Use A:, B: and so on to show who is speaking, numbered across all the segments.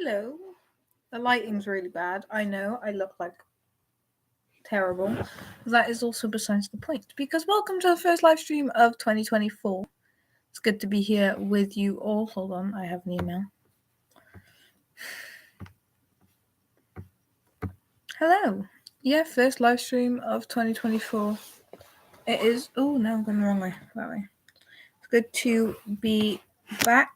A: Hello. The lighting's really bad. I know I look like terrible. That is also besides the point. Because welcome to the first live stream of 2024. It's good to be here with you all. Hold on, I have an email. Hello. Yeah, first live stream of 2024. It is. Oh no, I'm going the wrong way. That way. It's good to be back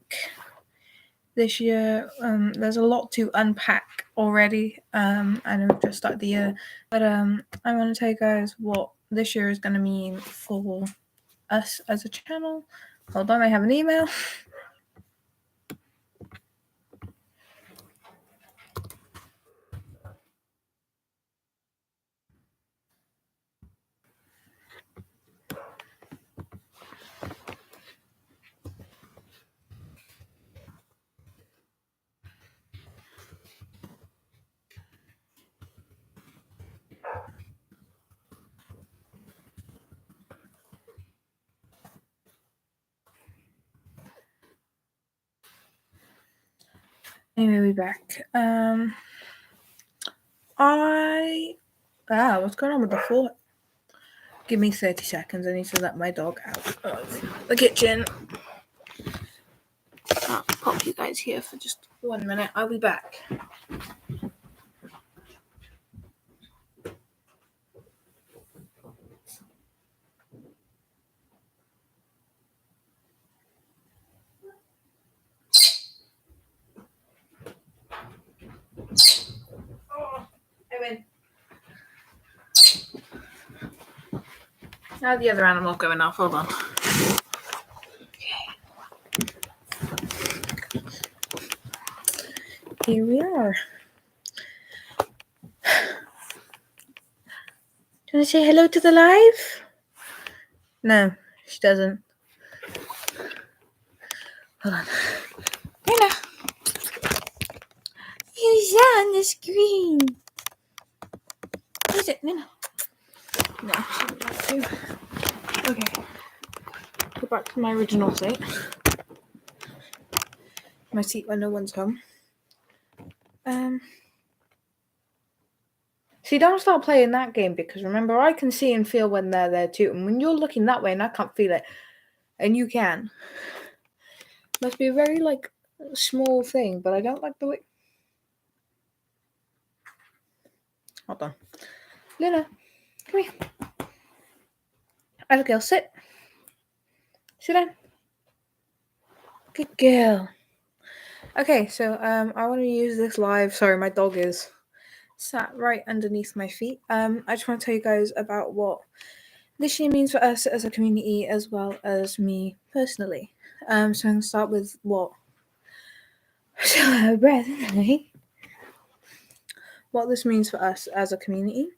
A: this year. There's a lot to unpack already. I know we've just started the year, but I want to tell you guys what this year is going to mean for us as a channel. Hold on, I have an email. Anyway, we're back. What's going on with the floor? Give me 30 seconds. I need to let my dog out of the kitchen. I'll pop you guys here for just 1 minute. I'll be back. I win. Now the other animal going off. Hold on. Here we are. Do you want to say hello to the live? No, she doesn't. Hold on. Nina. Who's on the screen? Who's it, Nina? No, she would like to. Okay. Go back to my original seat. My seat when no one's home. See, don't start playing that game because remember, I can see and feel when they're there too. And when you're looking that way and I can't feel it, and you can. Must be a very, small thing, but I don't like the way. Hold on. Luna, come here. Other girl, sit. Sit down. Good girl. Okay, so I want to use this live. Sorry, my dog is sat right underneath my feet. I just want to tell you guys about what this year means for us as a community as well as me personally. So I'm going to start with what this means for us as a community.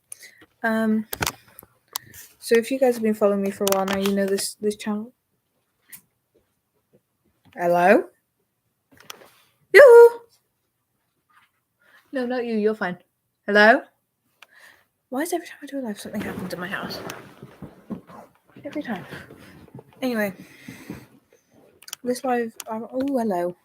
A: So if you guys have been following me for a while now, you know this channel. Hello? Yoo-hoo! No, not you. You're fine. Hello? Why is every time I do a live something happens in my house? Every time. Anyway. This live... oh, hello.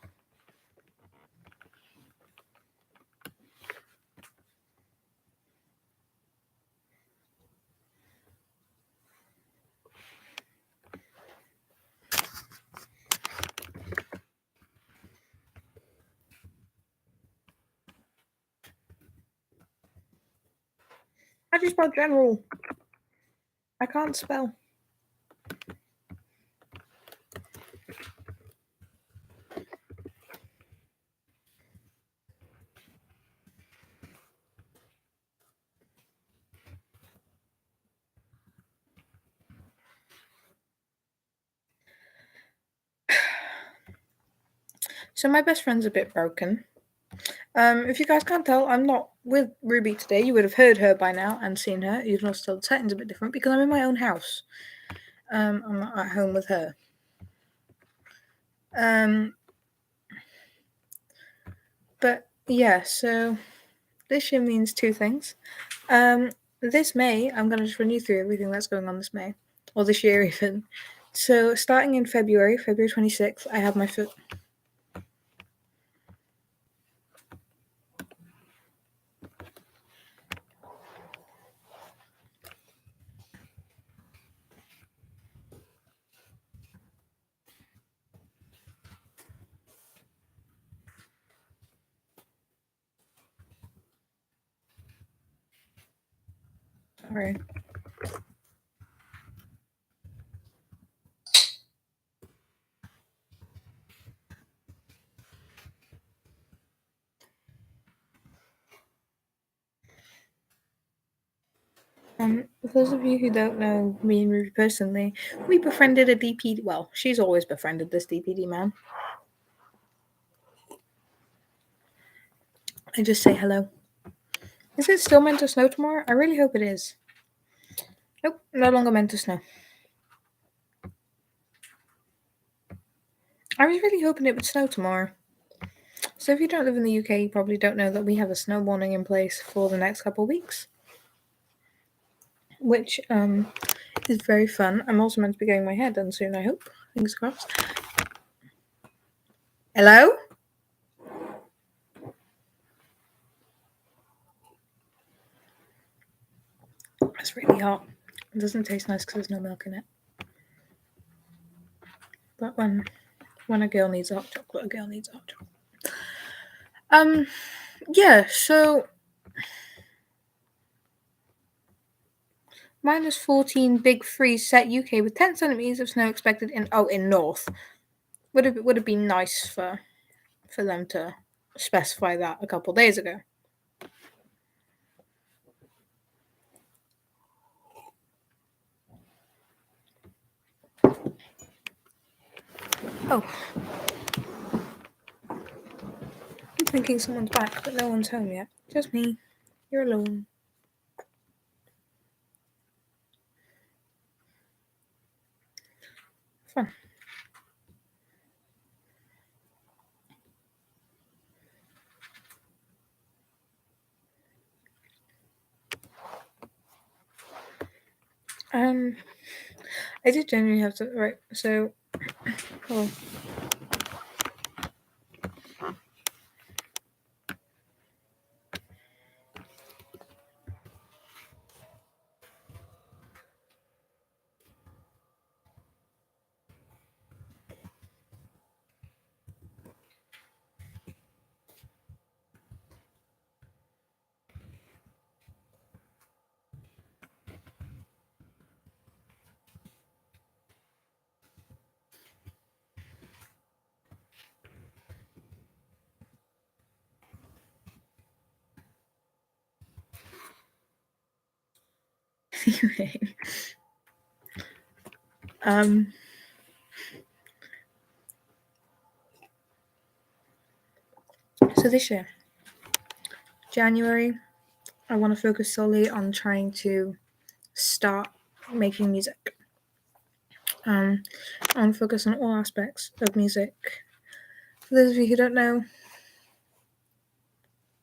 A: How do you spell general? I can't spell. So my best friend's a bit broken. If you guys can't tell, I'm not with Ruby today. You would have heard her by now and seen her, even though still the setting's a bit different because I'm in my own house. I'm not at home with her. But yeah, so this year means two things. This May, I'm going to just run you through everything that's going on this May, or this year even. So starting in February 26th, I have my Sorry. For those of you who don't know me and Ruby personally, we befriended a DPD. Well, she's always befriended this DPD man. I just say hello. Is it still meant to snow tomorrow? I really hope it is. Nope, no longer meant to snow. I was really hoping it would snow tomorrow. So if you don't live in the UK, you probably don't know that we have a snow warning in place for the next couple of weeks, which is very fun. I'm also meant to be getting my hair done soon, I hope. Fingers crossed. Hello? It's really hot. It doesn't taste nice because there's no milk in it. But when a girl needs a hot chocolate, a girl needs a hot chocolate. Yeah, so -14 big freeze set UK with 10 centimeters of snow expected in North. Would have been nice for them to specify that a couple days ago. Oh. I'm thinking someone's back, but no one's home yet. Just me. You're alone. Fun. I did genuinely have to. Right, so. Oh. Anyway. So this year, January, I want to focus solely on trying to start making music. I want to focus on all aspects of music. For those of you who don't know,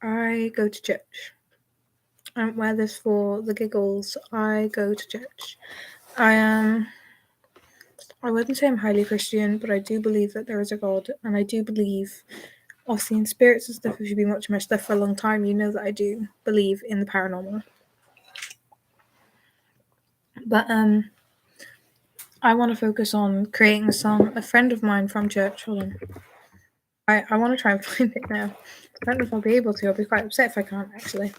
A: I go to church. I don't wear this for the giggles. I go to church. I wouldn't say I'm highly Christian, but I do believe that there is a God, and I do believe, obviously, in spirits and stuff. If you've been watching my stuff for a long time, you know that I do believe in the paranormal. But I want to focus on creating a song. A friend of mine from church, hold on. I want to try and find it now. I don't know if I'll be able to. I'll be quite upset if I can't, actually.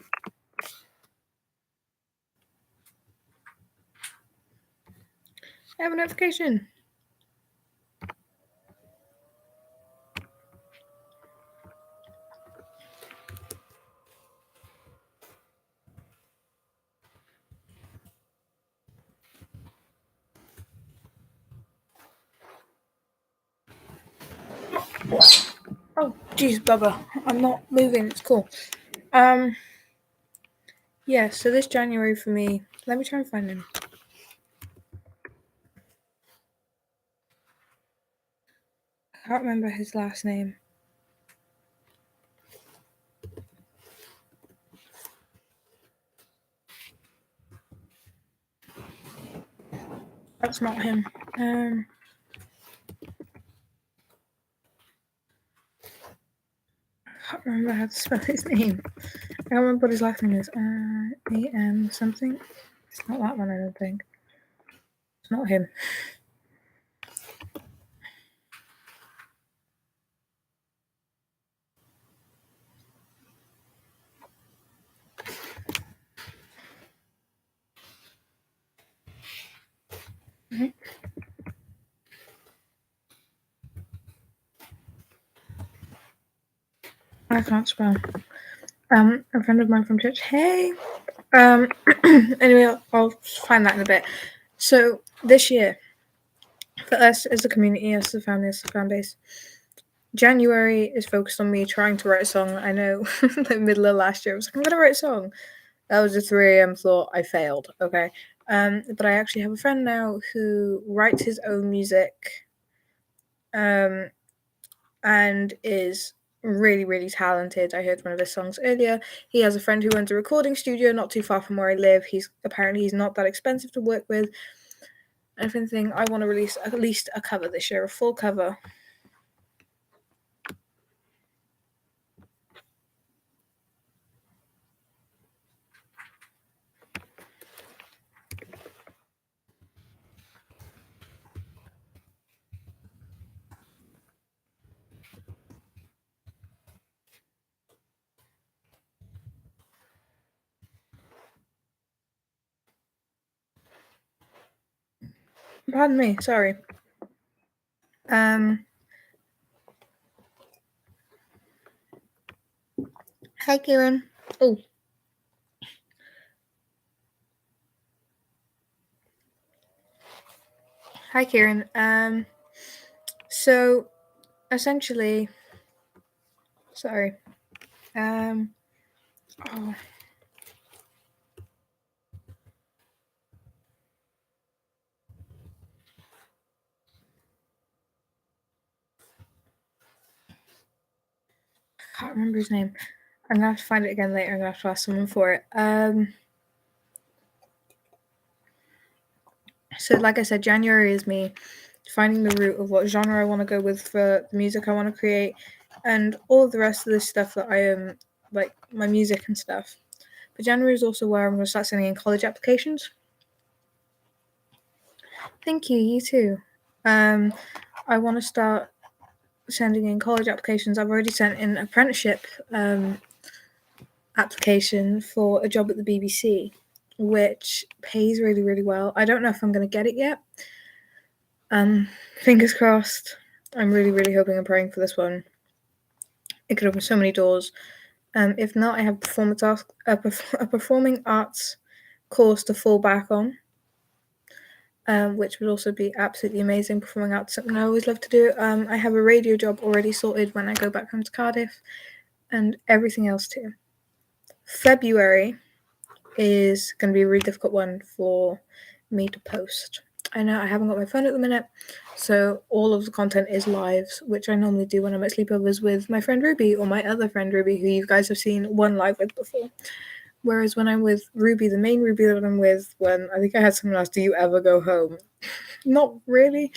A: I have a notification. Oh, jeez, Bubba. I'm not moving. It's cool. Yeah, so this January for me, let me try and find him. I can't remember his last name. That's not him. I can't remember how to spell his name. I can't remember what his last name is. A-M something. It's not that one, I don't think. It's not him. I can't spell. A friend of mine from church. Hey. Anyway, I'll find that in a bit. So this year, for us as a community, as a family, as a fan base, January is focused on me trying to write a song. I know, the middle of last year, I was like, I'm gonna write a song. That was a 3 a.m. thought. I failed. Okay. But I actually have a friend now who writes his own music, and is really, really talented. I heard one of his songs earlier. He has a friend who owns a recording studio not too far from where I live. He's not that expensive to work with. I've been thinking I want to release at least a cover this year, a full cover. Pardon me, sorry. Hi, Kieran. Oh. Hi, Kieran. So essentially, sorry. Oh. I can't remember his name. I'm gonna have to find it again later. I'm gonna have to ask someone for it. So like I said, January is me finding the root of what genre I want to go with for the music I want to create, and all of the rest of this stuff that I am, like my music and stuff. But January is also where I'm going to start sending in college applications. Thank you, you too. I want to start sending in college applications. I've already sent in an apprenticeship application for a job at the BBC, which pays really, really well. I don't know if I'm going to get it yet. Fingers crossed. I'm really, really hoping and praying for this one. It could open so many doors. If not, I have a performing arts course to fall back on, which would also be absolutely amazing. Performing arts, something I always love to do. I have a radio job already sorted when I go back home to Cardiff, and everything else too. February is going to be a really difficult one for me to post. I know I haven't got my phone at the minute, so all of the content is lives, which I normally do when I'm at sleepovers with my friend Ruby or my other friend Ruby, who you guys have seen one live with before. Whereas when I'm with Ruby, the main Ruby that I'm with, when I think I had someone ask, do you ever go home? Not really.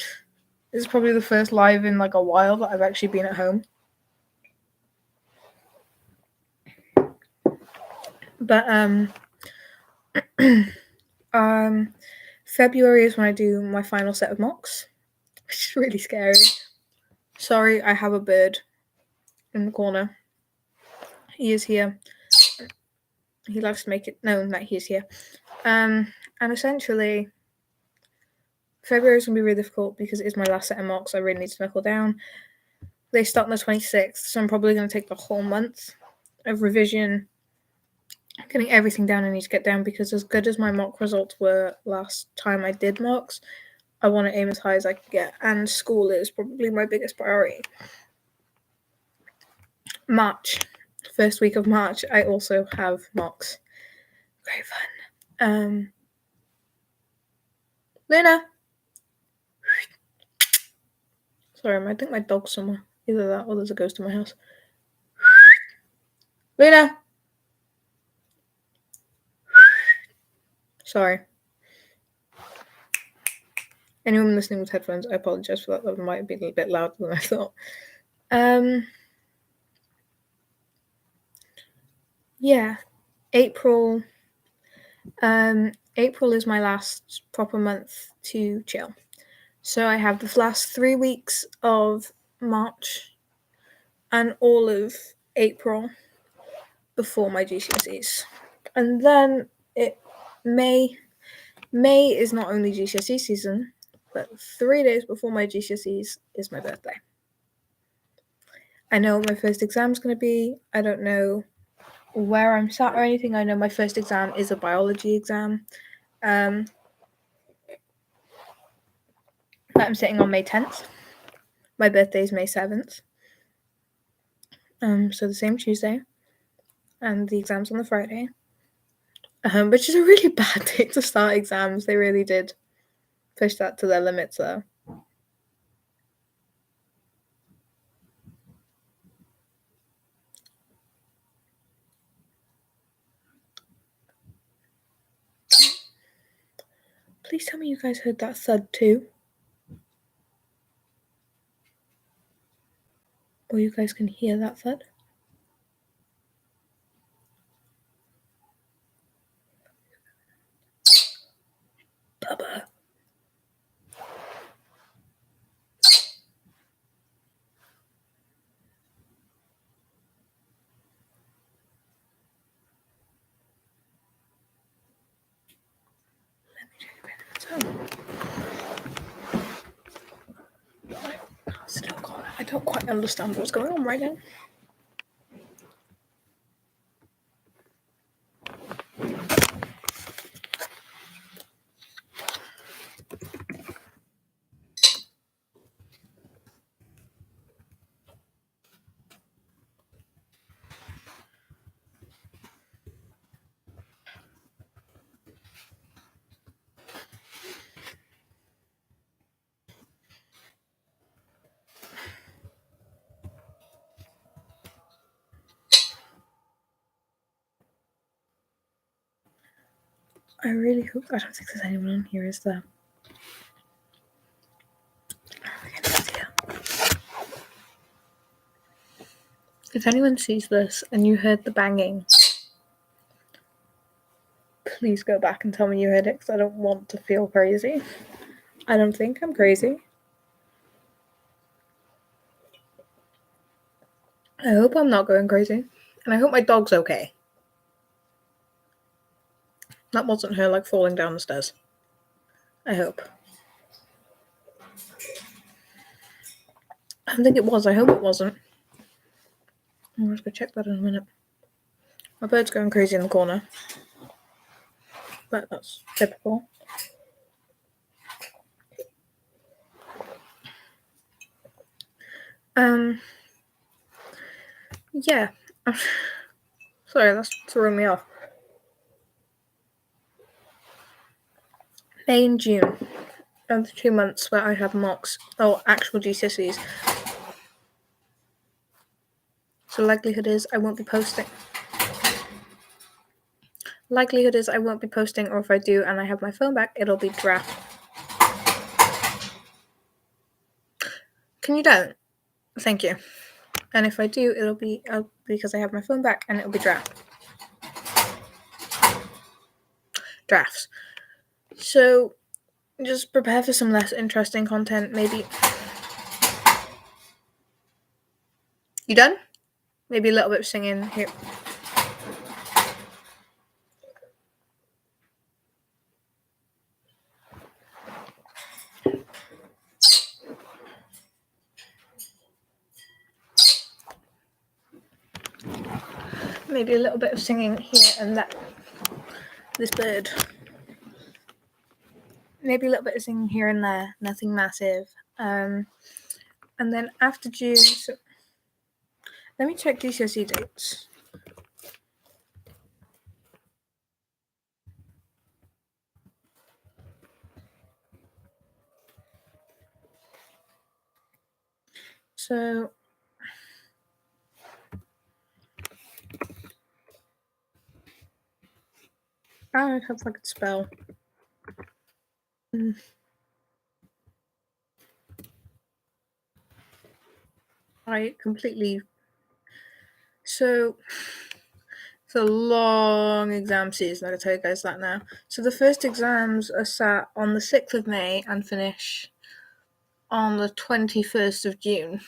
A: It's probably the first live in like a while that I've actually been at home. But February is when I do my final set of mocks, which is really scary. Sorry, I have a bird in the corner. He is here. He likes to make it known that he is here. And essentially, February is going to be really difficult because it is my last set of mocks. I really need to knuckle down. They start on the 26th, so I'm probably going to take the whole month of revision, getting everything down I need to get down, because as good as my mock results were last time I did mocks, I want to aim as high as I can get, and school is probably my biggest priority. March, first week of March, I also have mocks. Great fun. Luna! Sorry, I think my dog's somewhere. Either that or there's a ghost in my house. Luna! Sorry. Anyone listening with headphones, I apologize for that. That might have been a bit louder than I thought. Yeah, April. April is my last proper month to chill. So I have the last 3 weeks of March and all of April before my GCSEs. And then May is not only GCSE season, but 3 days before my GCSEs is my birthday. I know what my first exam's going to be. I don't know where I'm sat or anything. I know my first exam is a biology exam. That I'm sitting on May 10th. My birthday is May 7th. So the same Tuesday. And the exam's on the Friday. Which is a really bad day to start exams. They really did push that to their limits though. Please tell me you guys heard that thud too. Or you guys can hear that thud. Bubba. Let me check if anyone's home. Still got it. I don't quite understand what's going on right now. I really hope. I don't think there's anyone in here, is there? If anyone sees this and you heard the banging, please go back and tell me you heard it because I don't want to feel crazy. I don't think I'm crazy. I hope I'm not going crazy. And I hope my dog's okay. That wasn't her like falling down the stairs. I hope. I don't think it was. I hope it wasn't. I'm just gonna check that in a minute. My bird's going crazy in the corner. But that's typical. Yeah. Sorry, that's throwing me off. May and June are the 2 months where I have mocks or actual GCSEs. So likelihood is I won't be posting. Or if I do and I have my phone back, it'll be draft. Can you don't? Thank you. And if I do, it'll be because I have my phone back and it'll be drafts. So just prepare for some less interesting content, maybe. You done? Maybe a little bit of singing here. Maybe a little bit of singing here and that. This bird. Maybe a little bit of singing here and there. Nothing massive. And then after June, so let me check GCSE dates. So I hope I could spell. I completely. So it's a long exam season. I can tell you guys that now. So the first exams are sat on the 6th of May and finish on the 21st of June.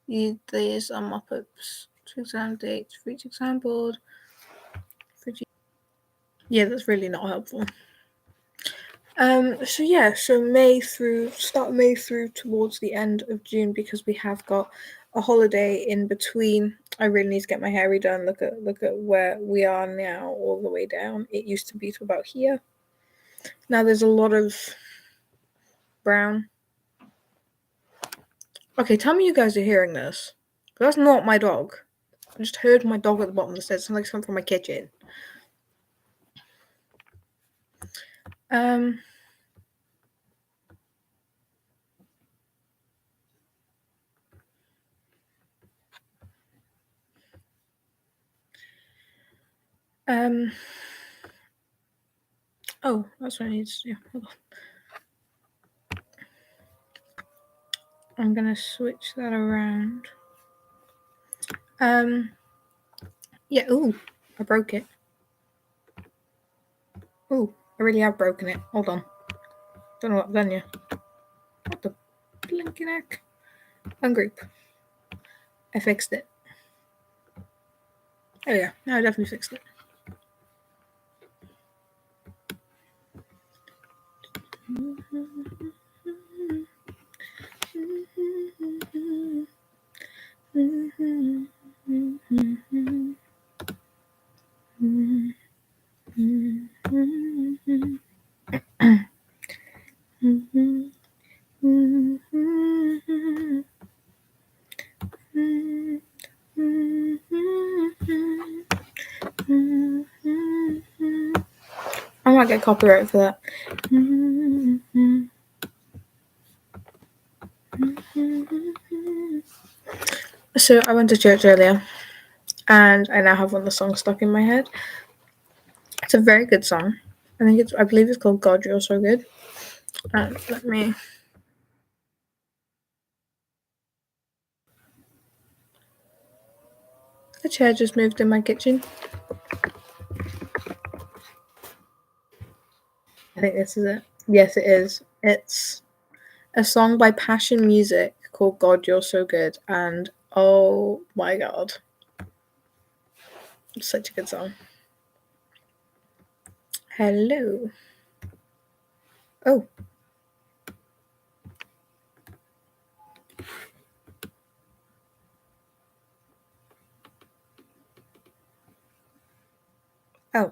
A: These are mop-ups. 2 exam dates for each exam board. Yeah, that's really not helpful. So May through towards the end of June because we have got a holiday in between. I really need to get my hair redone. Look at where we are now, all the way down. It used to be to about here. Now there's a lot of brown. Okay, tell me you guys are hearing this. That's not my dog. I just heard my dog at the bottom of the stairs. It sounds like something from my kitchen. Oh, that's what I need to do. Hold on. I'm gonna switch that around. Yeah, ooh, I broke it. Ooh, I really have broken it. Hold on. Don't know what I've done yet. What the blinking heck? Ungroup. I fixed it. Oh yeah, now I definitely fixed it. I might get copyright for that. So I went to church earlier, and I now have one of the songs stuck in my head. It's a very good song. I believe it's called "God You're So Good." Let me. The chair just moved in my kitchen. I think this is it. Yes, it is. It's a song by Passion Music called "God You're So Good," and oh my god, it's such a good song. Hello. Oh. Oh.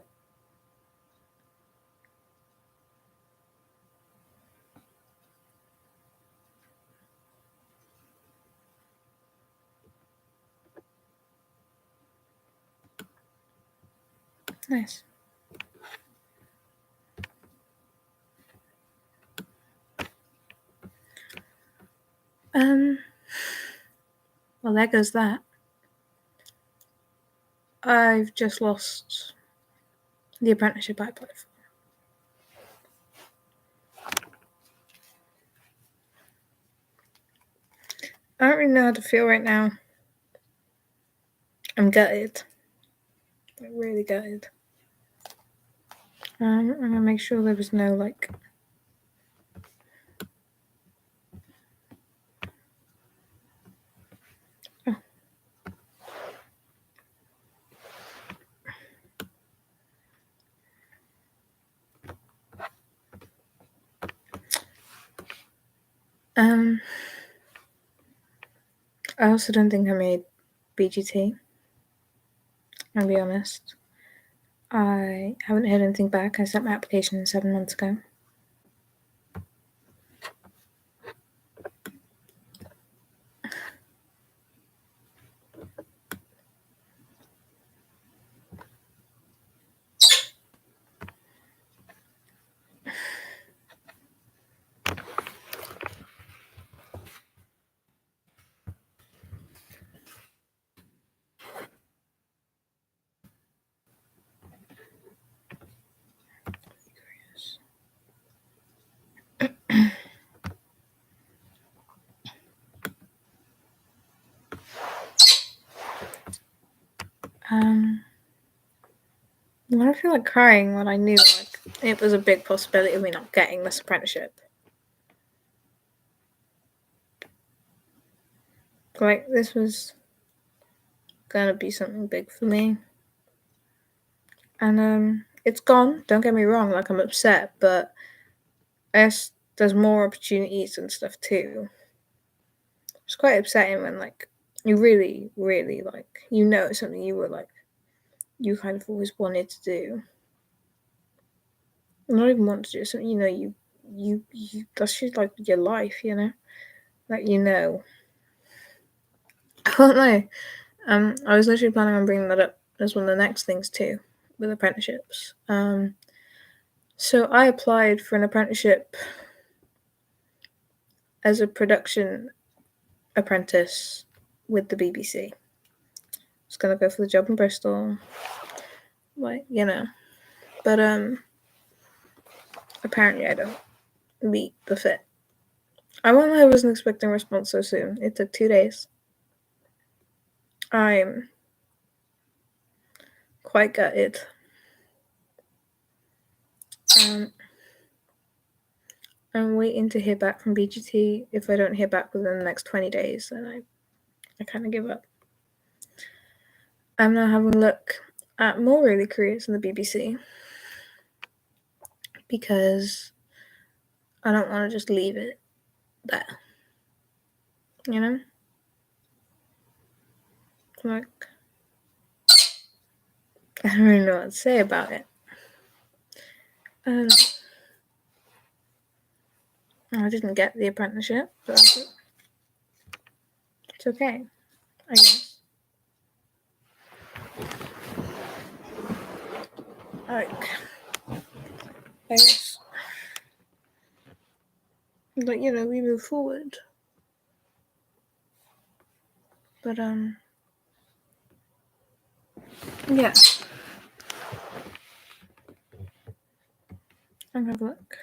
A: Nice. Well, there goes that. I've just lost the apprenticeship I applied for. I don't really know how to feel right now. I'm gutted. I'm really gutted. I'm gonna make sure there was no like. Oh. I also don't think I made BGT. I'll be honest. I haven't heard anything back. I sent my application 7 months ago. I feel like crying when I knew like it was a big possibility of me not getting this apprenticeship. Like this was gonna be something big for me. And it's gone, don't get me wrong, like I'm upset, but I guess there's more opportunities and stuff too. It's quite upsetting when like you really, really like, you know, it's something you were like, you kind of always wanted to do. Not even want to do something, you know, you that's just like your life, you know, like, you know. I don't know. I was literally planning on bringing that up as one of the next things too, with apprenticeships. So I applied for an apprenticeship as a production apprentice with the BBC. I was gonna go for the job in Bristol, like, you know, but apparently I don't meet the fit. I wasn't expecting a response so soon. It took 2 days. I'm quite gutted. I'm waiting to hear back from BGT. If I don't hear back within the next 20 days, then I kind of give up. I'm now having a look at more early careers in the BBC because I don't want to just leave it there. You know? Like, I don't really know what to say about it. I didn't get the apprenticeship, but it's okay, I guess. Like, I guess, but you know, we move forward. But yeah. I'm gonna have a look.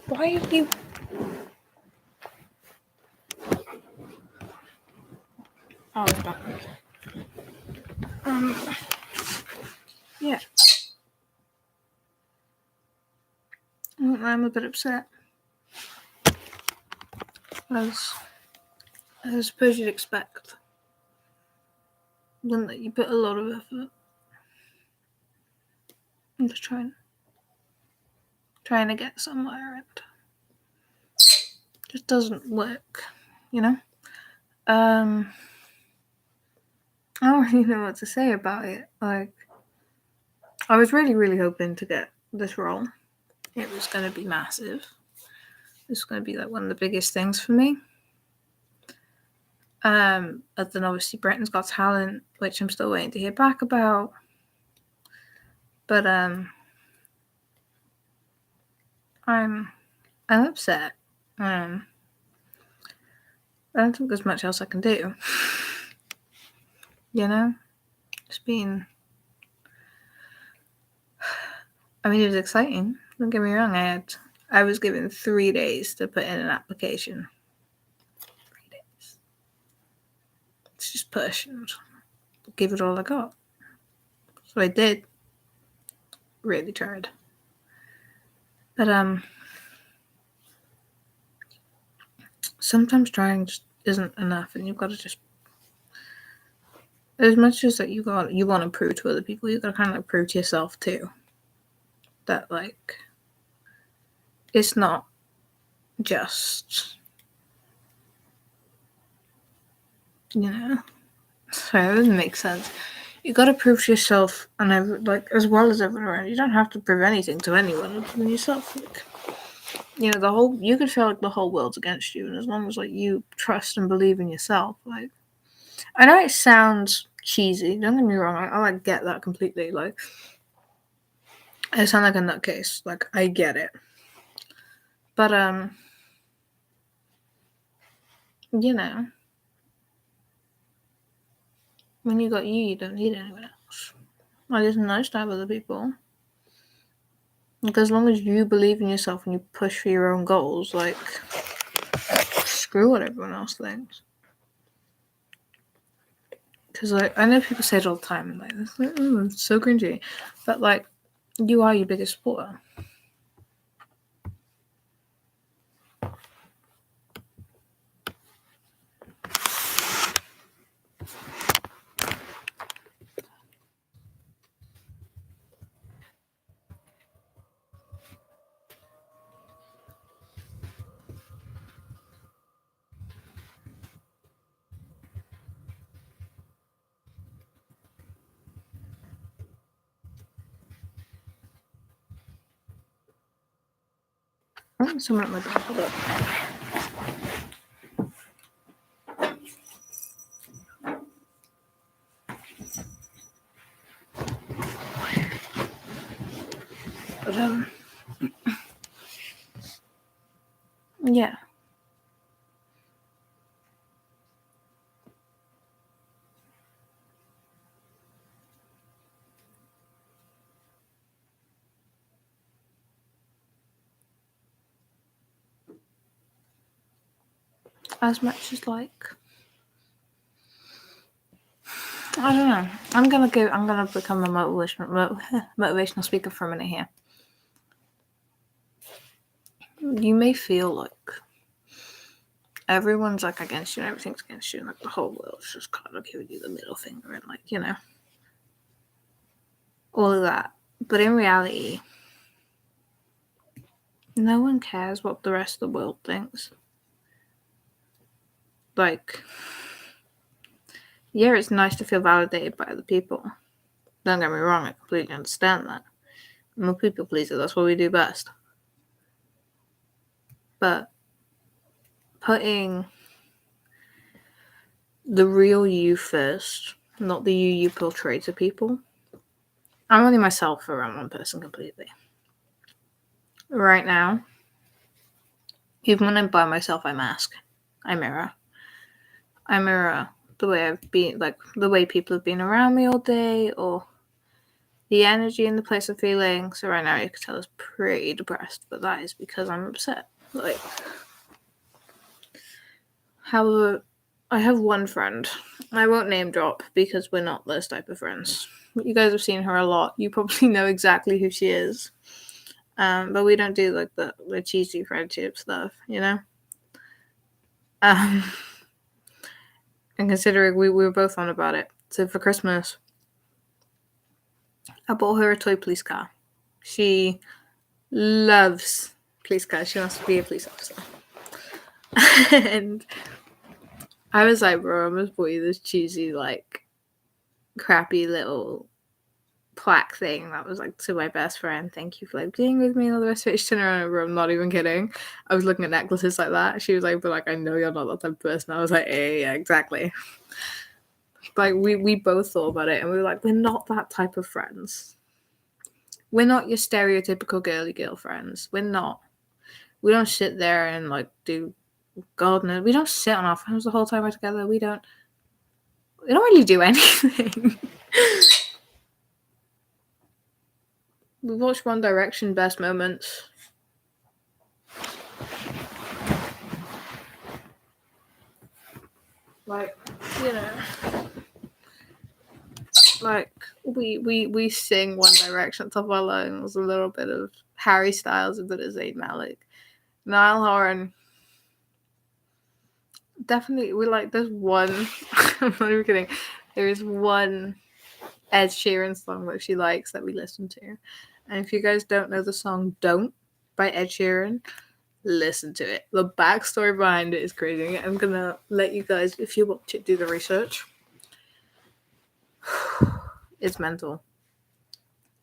A: Why are you? Oh, it's back. Yeah. I'm a bit upset. As I suppose you'd expect. One that you put a lot of effort into trying to get somewhere, and just doesn't work, you know. I don't really know what to say about it. Like, I was really, really hoping to get this role. It was going to be massive. It was going to be like one of the biggest things for me. And then obviously Britain's Got Talent, which I'm still waiting to hear back about. But I'm upset. I don't think there's much else I can do. You know? It's been, I mean, it was exciting. Don't get me wrong. I was given 3 days to put in an application. 3 days. It's just push and give it all I got. So I did. Really tried. But sometimes trying just isn't enough, and you've got to just, as much as that you want to prove to other people, you got to kind of like prove to yourself too that like it's not just, you know. Sorry, that doesn't make sense. You got to prove to yourself, and like as well as everyone around. You don't have to prove anything to anyone other than yourself. Like, you know, you could feel like the whole world's against you, and as long as like you trust and believe in yourself, like, I know it sounds cheesy. Don't get me wrong. I like get that completely. Like, I sound like a nutcase. Like, I get it. But you know, when you got you don't need anyone else. Like, it's nice to have other people. Like, as long as you believe in yourself and you push for your own goals, like, screw what everyone else thinks. Because, like, I know people say it all the time, like, it's so cringy. But, like, you are your biggest supporter. Oh, someone at my door. Hold up. But, yeah. As much as like, I don't know. I'm gonna become a motivational speaker for a minute here. You may feel like everyone's like against you and everything's against you, and like the whole world's just kind of giving you the middle finger and like, you know, all of that. But in reality, no one cares what the rest of the world thinks. Like, yeah, it's nice to feel validated by other people. Don't get me wrong, I completely understand that. I'm a people pleaser, that's what we do best. But putting the real you first, not the you portray to people. I'm only myself around one person completely. Right now, even when I'm by myself, I mask. I mirror. I mirror the way I've been, like the way people have been around me all day, or the energy in the place I'm feeling. So right now, you can tell it's pretty depressed, but that is because I'm upset. Like, however, I have one friend. I won't name drop because we're not those type of friends. You guys have seen her a lot. You probably know exactly who she is. But we don't do like the cheesy friendship stuff, you know? And considering we were both on about it. So for Christmas, I bought her a toy police car. She loves police cars. She wants to be a police officer. And I was like, bro, I must bought you this cheesy, like, crappy little plaque thing that was like to my best friend. Thank you for like being with me and all the rest of it. She turned around and I'm not even kidding. I was looking at necklaces like that. She was like, but like, I know you're not that type of person. I was like, yeah, exactly. Like we both thought about it and we were like, we're not that type of friends. We're not your stereotypical girly girl friends. We're not. We don't sit there and like do God knows. We don't sit on our phones the whole time we're together. We don't really do anything. We watched One Direction best moments. Like, you know, like we sing One Direction at top of our lungs, a little bit of Harry Styles, a bit of Zayn Malik, Niall Horan. Definitely, we like. There's one. I'm not even kidding. There is one Ed Sheeran song that she likes that we listen to, and if you guys don't know the song "Don't" by Ed Sheeran, listen to it. The backstory behind it is crazy. I'm gonna let you guys, if you watch it, do the research. It's mental.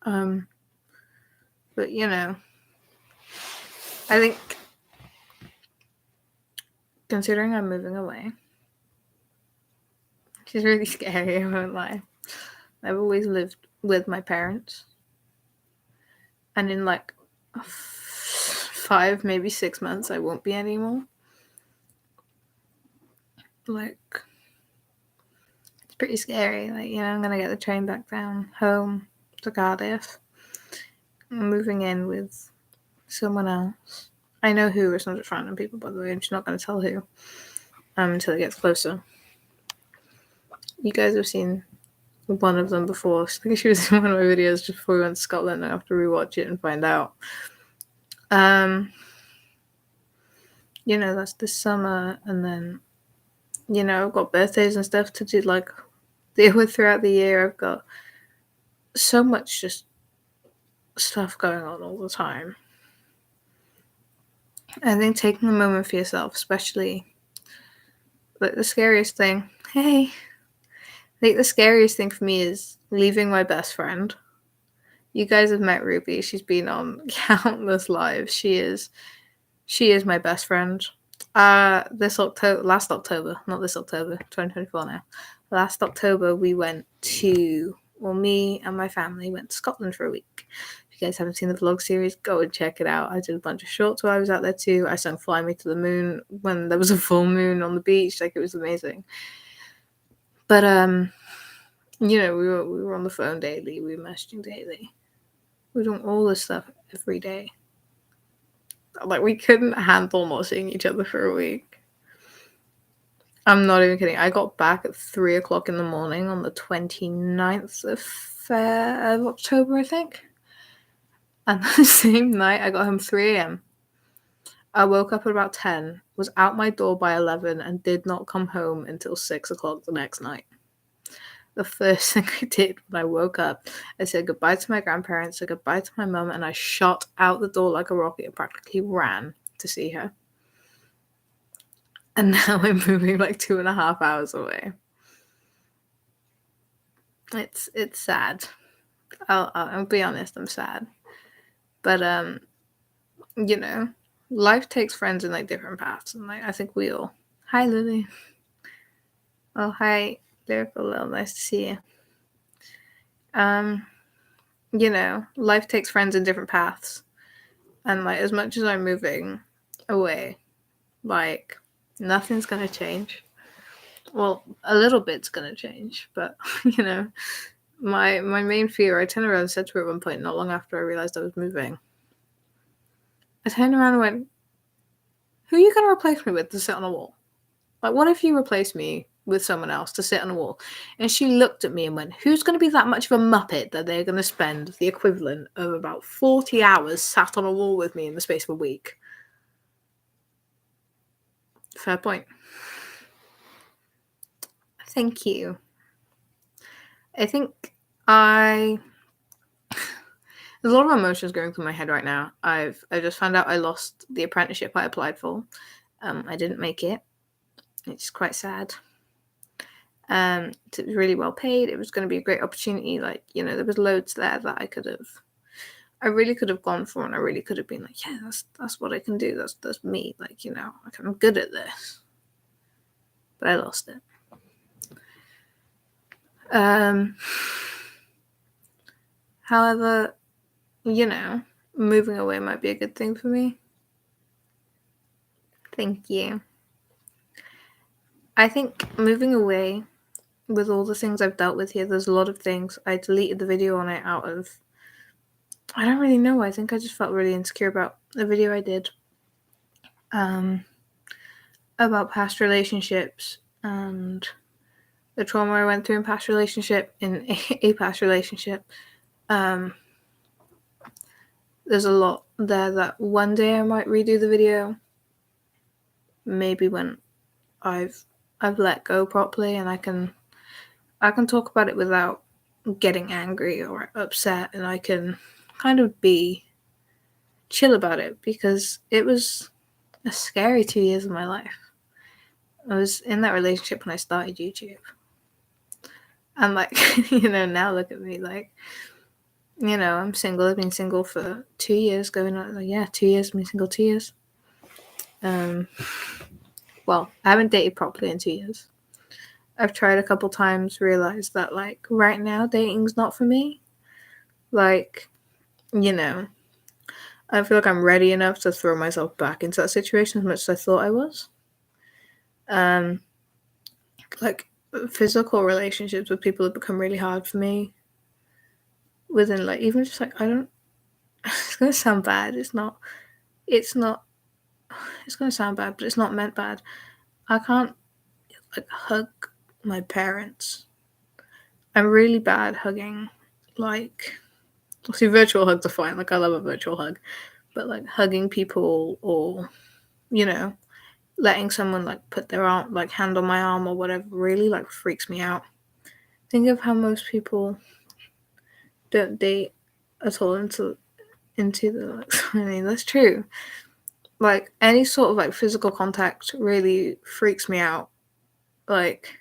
A: But you know, I think considering I'm moving away, which is really scary, I won't lie. I've always lived with my parents, and in like 5, maybe 6 months, I won't be anymore. Like, it's pretty scary. Like, you know, I'm gonna get the train back down home to Cardiff. I'm moving in with someone else. I know who. It's not just random people, by the way. I'm just not gonna tell who until it gets closer. You guys have seen one of them before. I think she was in one of my videos just before we went to Scotland. I have to rewatch it and find out. You know, that's this summer, and then, you know, I've got birthdays and stuff to do, like, deal with throughout the year. I've got so much just stuff going on all the time. I think taking a moment for yourself, especially, like, the scariest thing. Hey, I think the scariest thing for me is leaving my best friend. You guys have met Ruby. She's been on countless lives. She is She is my best friend. Last October, not this October, 2024 now. Last October, me and my family went to Scotland for a week. If you guys haven't seen the vlog series, go and check it out. I did a bunch of shorts while I was out there too. I sang Fly Me to the Moon when there was a full moon on the beach. Like, it was amazing. But, we were on the phone daily. We were messaging daily. We were doing all this stuff every day. Like, we couldn't handle not seeing each other for a week. I'm not even kidding. I got back at 3 o'clock in the morning on the 29th of October, I think. And the same night, I got home 3 a.m. I woke up at about 10, was out my door by 11, and did not come home until 6 o'clock the next night. The first thing I did when I woke up, I said goodbye to my grandparents, said goodbye to my mum, and I shot out the door like a rocket and practically ran to see her. And now I'm moving like 2.5 hours away. It's sad. I'll be honest, I'm sad. But life takes friends in like different paths, and like I think we all. Hi, Lily. Oh, hi, Lyrical Lil. Nice to see you. Life takes friends in different paths, and like as much as I'm moving away, like nothing's gonna change. Well, a little bit's gonna change, but my main fear. I turned around and said to her at one point, not long after I realized I was moving. I turned around and went, "Who are you gonna replace me with to sit on a wall? Like, what if you replace me with someone else to sit on a wall?" And she looked at me and went, "Who's going to be that much of a muppet that they're going to spend the equivalent of about 40 hours sat on a wall with me in the space of a week?" Fair point. Thank you. I think there's a lot of emotions going through my head right now. I just found out I lost the apprenticeship I applied for. I didn't make it. It's quite sad. It was really well paid. It was going to be a great opportunity. Like, there was loads there that I really could have gone for, and I really could have been like, yeah, that's what I can do. That's me. Like, I'm good at this. But I lost it. However, moving away might be a good thing for me. Thank you. I think moving away, with all the things I've dealt with here, there's a lot of things. I deleted the video on it out of, I don't really know. I think I just felt really insecure about the video I did about past relationships and the trauma I went through in a past relationship. There's a lot there that one day I might redo the video. Maybe when I've let go properly and I can talk about it without getting angry or upset, and I can kind of be chill about it, because it was a scary 2 years of my life. I was in that relationship when I started YouTube. And like, now look at me, like, I'm single. I've been single for 2 years, going on, 2 years, I've been single 2 years. Well, I haven't dated properly in 2 years. I've tried a couple times, realized that, like, right now, dating's not for me. Like, I feel like I'm ready enough to throw myself back into that situation as much as I thought I was. Like, physical relationships with people have become really hard for me. Within, like, even just, like, it's going to sound bad. It's going to sound bad, but it's not meant bad. I can't, like, hug my parents. I'm really bad hugging, like, see, virtual hugs are fine. Like, I love a virtual hug. But, like, hugging people or, letting someone, like, put their arm, like, hand on my arm or whatever really, like, freaks me out. Think of how most people don't date at all into the, like, I mean, that's true. Like, any sort of, like, physical contact really freaks me out. Like,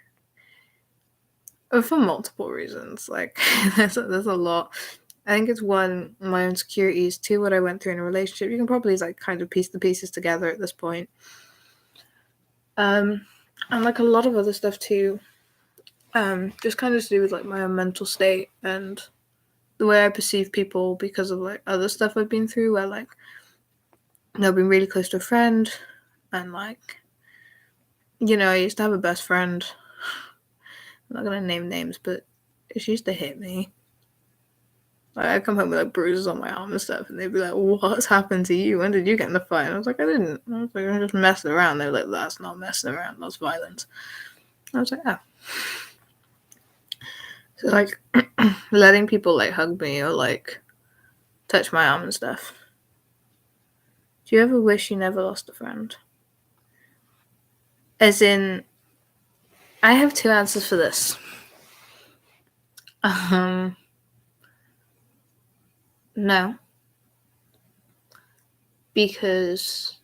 A: for multiple reasons. Like, there's a lot. I think it's one, my insecurities, two, what I went through in a relationship. You can probably like kind of piece the pieces together at this point. And like a lot of other stuff too. Just kind of to do with like my own mental state and the way I perceive people because of like other stuff I've been through, where like I've been really close to a friend, and like, you know, I used to have a best friend. I'm not gonna name names, but she used to hit me. Like, I'd come home with like bruises on my arm and stuff, and they'd be like, "What's happened to you? When did you get in the fight?" And I was like, "I didn't. I was like, I'm just messing around." They were like, "That's not messing around. That's violence." I was like, "Oh." So like, letting people like hug me or like touch my arm and stuff. Do you ever wish you never lost a friend? As in, I have two answers for this. No, because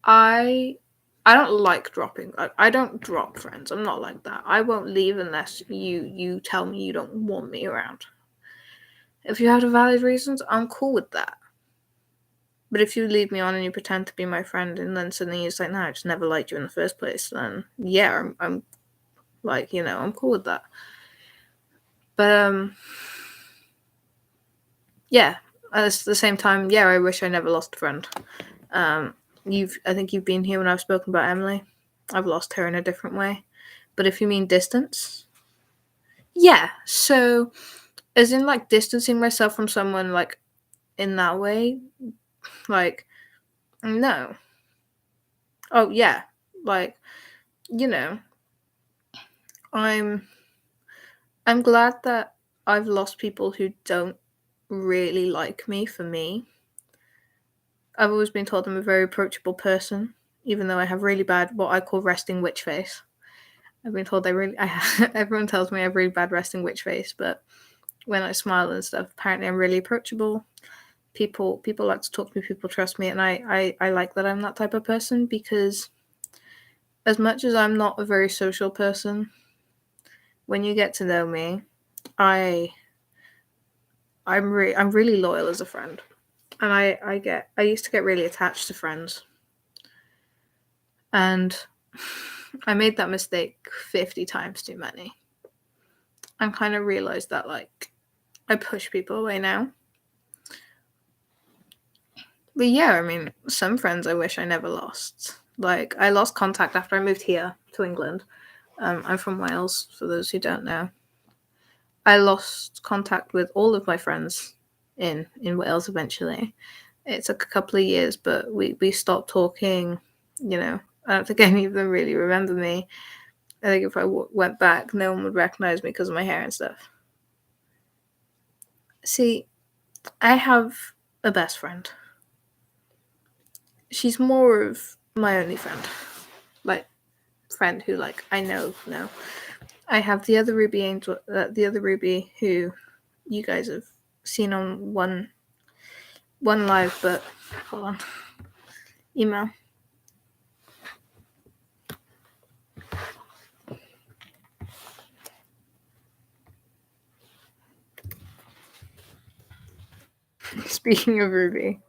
A: I don't like dropping. I don't drop friends. I'm not like that. I won't leave unless you tell me you don't want me around. If you have valid reasons, I'm cool with that. But if you leave me on and you pretend to be my friend and then suddenly you're like, "No, I just never liked you in the first place," then yeah, I'm like, you know, I'm cool with that. But yeah, at the same time, yeah, I wish I never lost a friend. I think you've been here when I've spoken about Emily. I've lost her in a different way. But if you mean distance, yeah. So, as in like distancing myself from someone like in that way, like no. Oh yeah, like, you know, I'm I'm glad that I've lost people who don't really like me for me. I've always been told I'm a very approachable person, even though I have really bad what I call resting witch face. I've been told everyone tells me I have really bad resting witch face, but when I smile and stuff, apparently I'm really approachable. People like to talk to me, people trust me, and I like that I'm that type of person, because as much as I'm not a very social person, when you get to know me, I'm really loyal as a friend. And I used to get really attached to friends. And I made that mistake 50 times too many. I kind of realized that like I push people away now. But yeah, I mean, some friends I wish I never lost. Like, I lost contact after I moved here to England. I'm from Wales, for those who don't know. I lost contact with all of my friends in Wales eventually. It took a couple of years, but we stopped talking. You know, I don't think any of them really remember me. I think if I went back, no one would recognize me because of my hair and stuff. See, I have a best friend. She's more of my only friend. Like, friend who like I know now. I have the other Ruby Angel, the other Ruby who you guys have seen on one live, but hold on, email. Speaking of Ruby,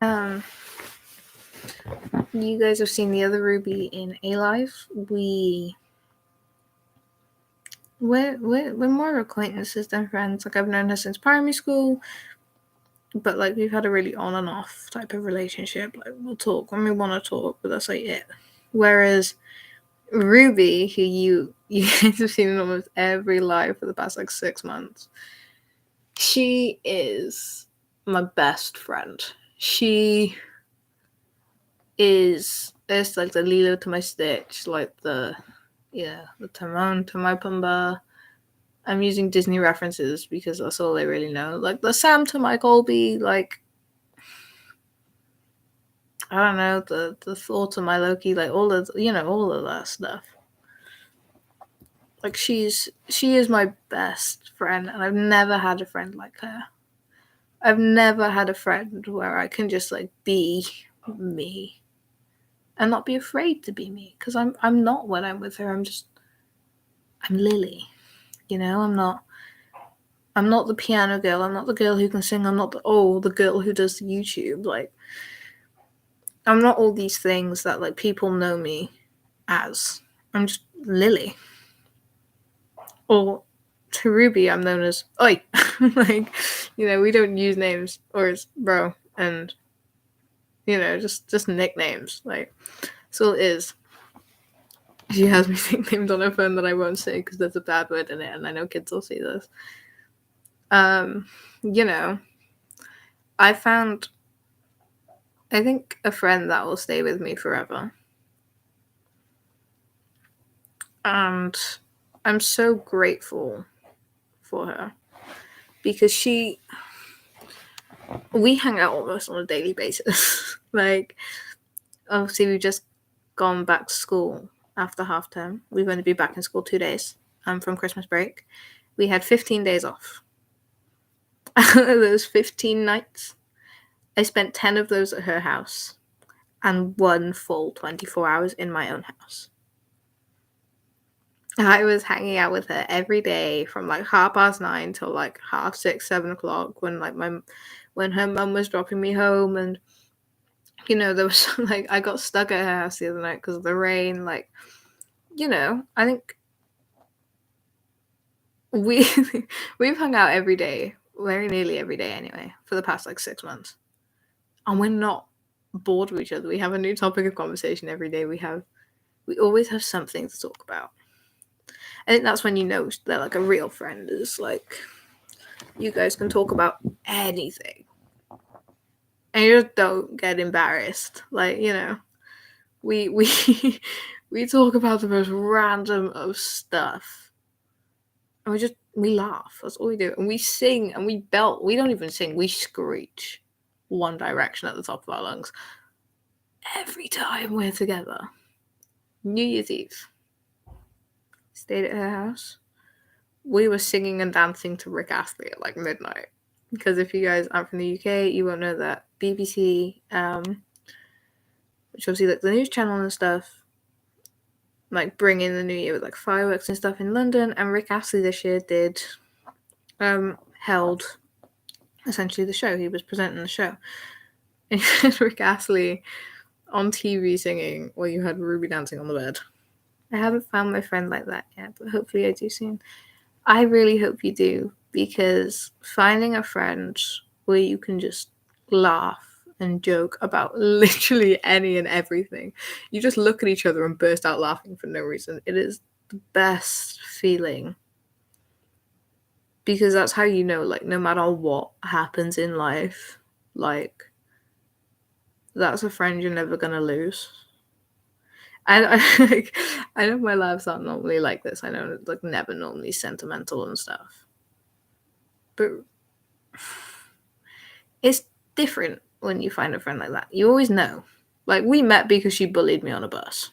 A: um, you guys have seen the other Ruby in A Live. We're more acquaintances than friends. Like, I've known her since primary school, but like we've had a really on and off type of relationship. Like, we'll talk when we want to talk, but that's like it. Whereas Ruby, who you guys have seen in almost every live for the past like 6 months, she is my best friend. She is it's like the Lilo to my Stitch, like the Timon to my Pumbaa. I'm using Disney references because that's all I really know. Like the Sam to my Colby, like I don't know, the Thor to my Loki, like all of all of that stuff. Like she is my best friend, and I've never had a friend like her. I've never had a friend where I can just like be me and not be afraid to be me, because I'm not when I'm with her. I'm Lily, you know. I'm not the piano girl. I'm not the girl who can sing. I'm not the girl who does YouTube. Like, I'm not all these things that like people know me as. I'm just Lily. Or to Ruby, I'm known as Oi. Like, you know, we don't use names, or it's bro, and you know, just nicknames. Like, so it is. She has me nicknames on her phone that I won't say because there's a bad word in it, and I know kids will see this. You know, I found, I think, a friend that will stay with me forever. And I'm so grateful for her because we hang out almost on a daily basis. Like, obviously, we've just gone back to school after half term. We've only been back in school 2 days from Christmas break. We had 15 days off. Those 15 nights, I spent 10 of those at her house and 1 full 24 hours in my own house. I was hanging out with her every day from like 9:30 till like 6:30, 7 o'clock when her mum was dropping me home. And you know, there was like, I got stuck at her house the other night because of the rain. Like, you know, I think we've hung out every day, very nearly every day anyway, for the past like 6 months, and we're not bored of each other. We have a new topic of conversation every day. We always have something to talk about. I think that's when you know they're like a real friend, is like you guys can talk about anything and you just don't get embarrassed. Like, you know, we we talk about the most random of stuff and we laugh. That's all we do. And we sing and we belt. We don't even sing, we screech One Direction at the top of our lungs every time we're together. New Year's Eve, stayed at her house. We were singing and dancing to Rick Astley at like midnight. Because if you guys aren't from the UK, you won't know that BBC, which obviously like the news channel and stuff, like bring in the new year with like fireworks and stuff in London. And Rick Astley this year held essentially the show. He was presenting the show. And you had Rick Astley on TV singing while you had Ruby dancing on the bed. I haven't found my friend like that yet, but hopefully I do soon. I really hope you do, because finding a friend where you can just laugh and joke about literally any and everything, you just look at each other and burst out laughing for no reason. It is the best feeling, because that's how you know, like, no matter what happens in life, like, that's a friend you're never gonna lose. And I know my lives aren't normally like this. I know it's like never normally sentimental and stuff. But it's different when you find a friend like that. You always know. Like, we met because she bullied me on a bus.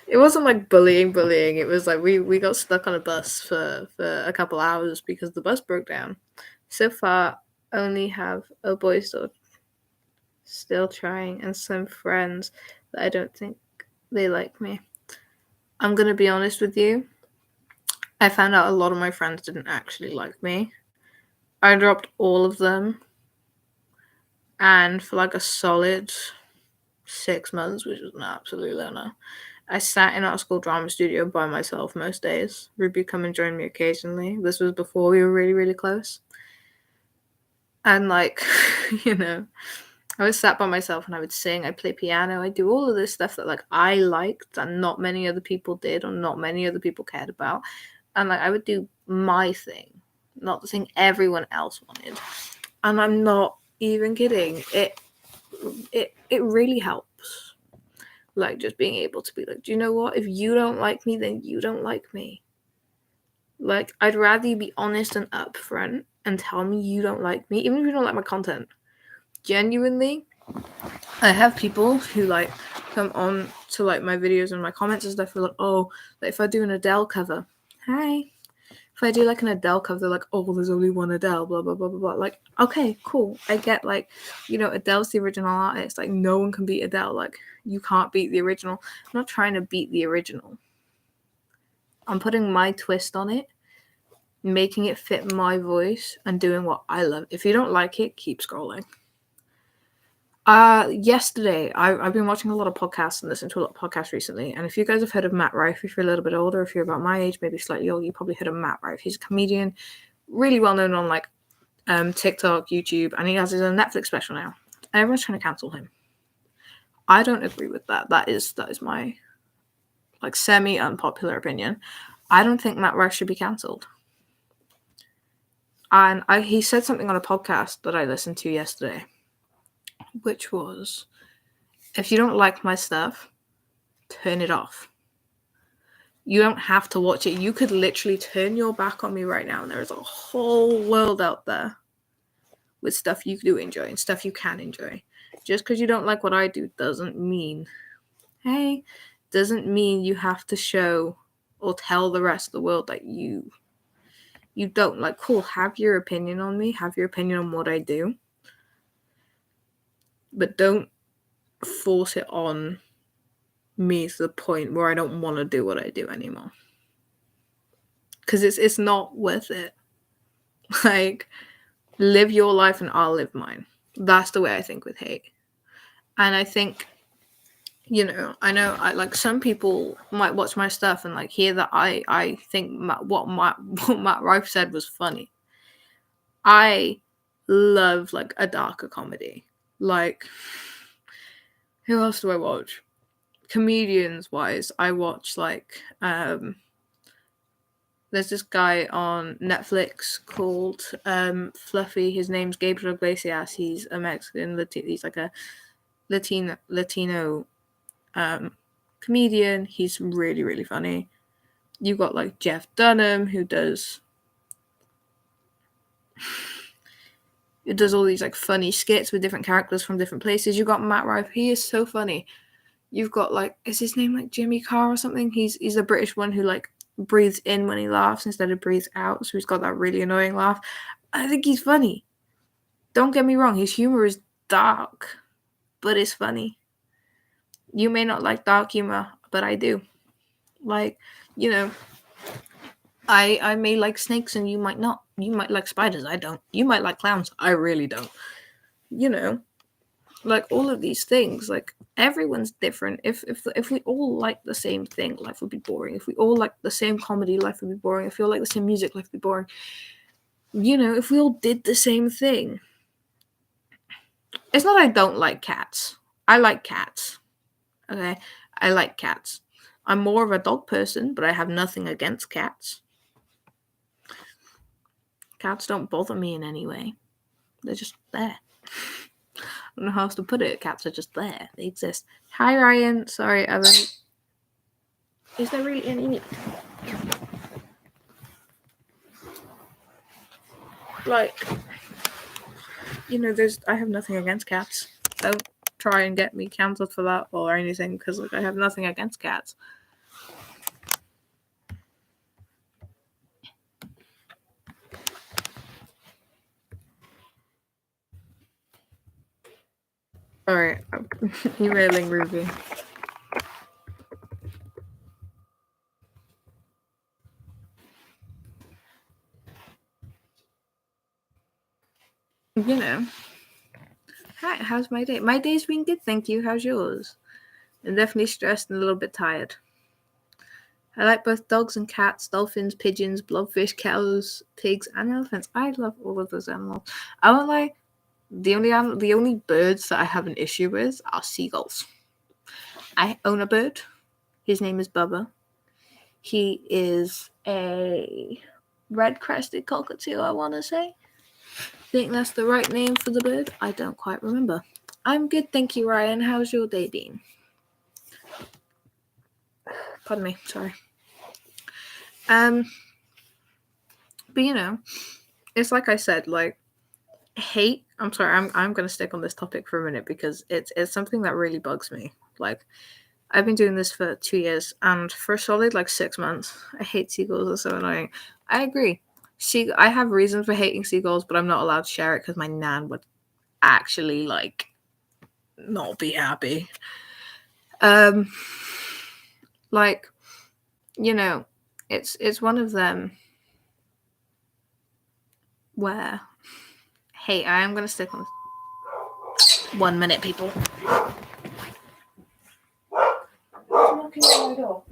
A: It wasn't like bullying. It was like we got stuck on a bus for a couple hours because the bus broke down. So far, only have a boy still trying and some friends that I don't think they like me. I'm gonna be honest with you. I found out a lot of my friends didn't actually like me. I dropped all of them, and for like a solid 6 months, which was an absolute loner, I sat in our school drama studio by myself most days. Ruby come and join me occasionally. This was before we were really, really close. And like, you know, I was sat by myself and I would sing, I'd play piano, I'd do all of this stuff that like I liked and not many other people did or not many other people cared about. And like I would do my thing, not the thing everyone else wanted. And I'm not even kidding. It really helps. Like, just being able to be like, do you know what? If you don't like me, then you don't like me. Like, I'd rather you be honest and upfront and tell me you don't like me, even if you don't like my content. Genuinely, I have people who like come on to like my videos and my comments and stuff, like, oh, like if I do an Adele cover, hi. if I do like an Adele cover, they're like, oh, there's only one Adele, blah blah blah blah blah. Like, okay, cool. I get like, Adele's the original artist. Like, no one can beat Adele. Like, you can't beat the original. I'm not trying to beat the original. I'm putting my twist on it, making it fit my voice, and doing what I love. If you don't like it, keep scrolling. Yesterday, I've been watching a lot of podcasts and listening to a lot of podcasts recently. And if you guys have heard of Matt Rife, if you're a little bit older, if you're about my age, maybe slightly older, you probably heard of Matt Rife. He's a comedian, really well known on like TikTok, YouTube, and he has his own Netflix special now. And everyone's trying to cancel him. I don't agree with that. That is my like semi unpopular opinion. I don't think Matt Rife should be cancelled. And he said something on a podcast that I listened to yesterday, which was, if you don't like my stuff, turn it off. You don't have to watch it. You could literally turn your back on me right now, and there's a whole world out there with stuff you do enjoy and stuff you can enjoy. Just because you don't like what I do doesn't mean you have to show or tell the rest of the world that you don't. Like, cool, have your opinion on me, have your opinion on what I do, but don't force it on me to the point where I don't want to do what I do anymore. Because it's not worth it. Like, live your life and I'll live mine. That's the way I think with hate. And I think, I know like some people might watch my stuff and like hear that I think what Matt Rife said was funny. I love like a darker comedy. Like, who else do I watch? Comedians wise, I watch like there's this guy on Netflix called Fluffy. His name's Gabriel Iglesias. He's a Mexican. He's like a Latino comedian. He's really, really funny. You got like Jeff Dunham, who does all these like funny skits with different characters from different places. You got Matt Rife. He is so funny. You've got like, is his name like Jimmy Carr or something? He's a British one who like breathes in when he laughs instead of breathes out. So he's got that really annoying laugh. I think he's funny. Don't get me wrong. His humor is dark, but it's funny. You may not like dark humor, but I do. Like, I may like snakes and you might not. You might like spiders. I don't. You might like clowns. I really don't. Like all of these things, like everyone's different. If we all like the same thing, life would be boring. If we all like the same comedy, life would be boring. If we all like the same music, life would be boring. If we all did the same thing. It's not I don't like cats. I like cats. Okay? I like cats. I'm more of a dog person, but I have nothing against cats. Cats don't bother me in any way. They're just there. I don't know how else to put it. Cats are just there. They exist. Hi, Ryan. Sorry, Evan. Is there really any... Like, I have nothing against cats. Don't try and get me cancelled for that or anything, because I have nothing against cats. Alright, I'm emailing Ruby. Hi, how's my day? My day's been good, thank you. How's yours? I'm definitely stressed and a little bit tired. I like both dogs and cats, dolphins, pigeons, blobfish, cows, pigs, and elephants. I love all of those animals. I won't lie, the only birds that I have an issue with are seagulls. I own a bird. His name is Bubba. He is a red-crested cockatoo, I want to say. Think that's the right name for the bird? I don't quite remember. I'm good, thank you, Ryan. How's your day been? Pardon me, sorry. But it's like I said, like hate. I'm sorry, I'm gonna stick on this topic for a minute because it's something that really bugs me. Like, I've been doing this for 2 years, and for a solid 6 months, I hate seagulls. They're so annoying. I agree. I have reasons for hating seagulls, but I'm not allowed to share it because my nan would actually like not be happy. Like, you know, it's one of them where, hey, I am gonna stick on this. 1 minute, people. Knocking on my door.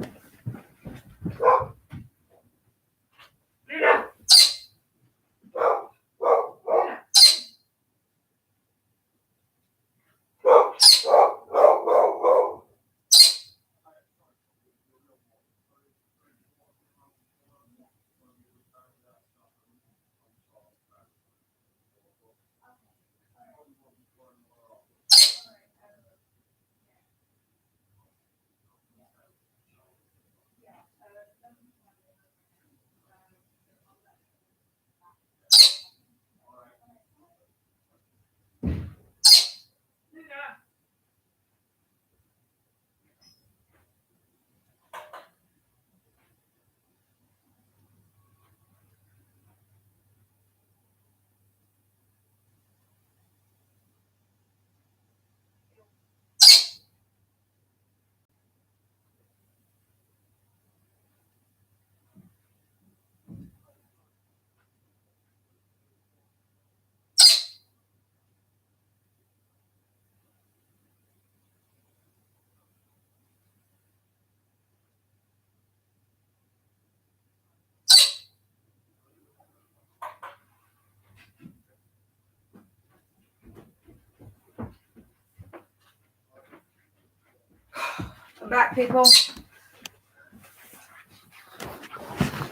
A: I'm back, people.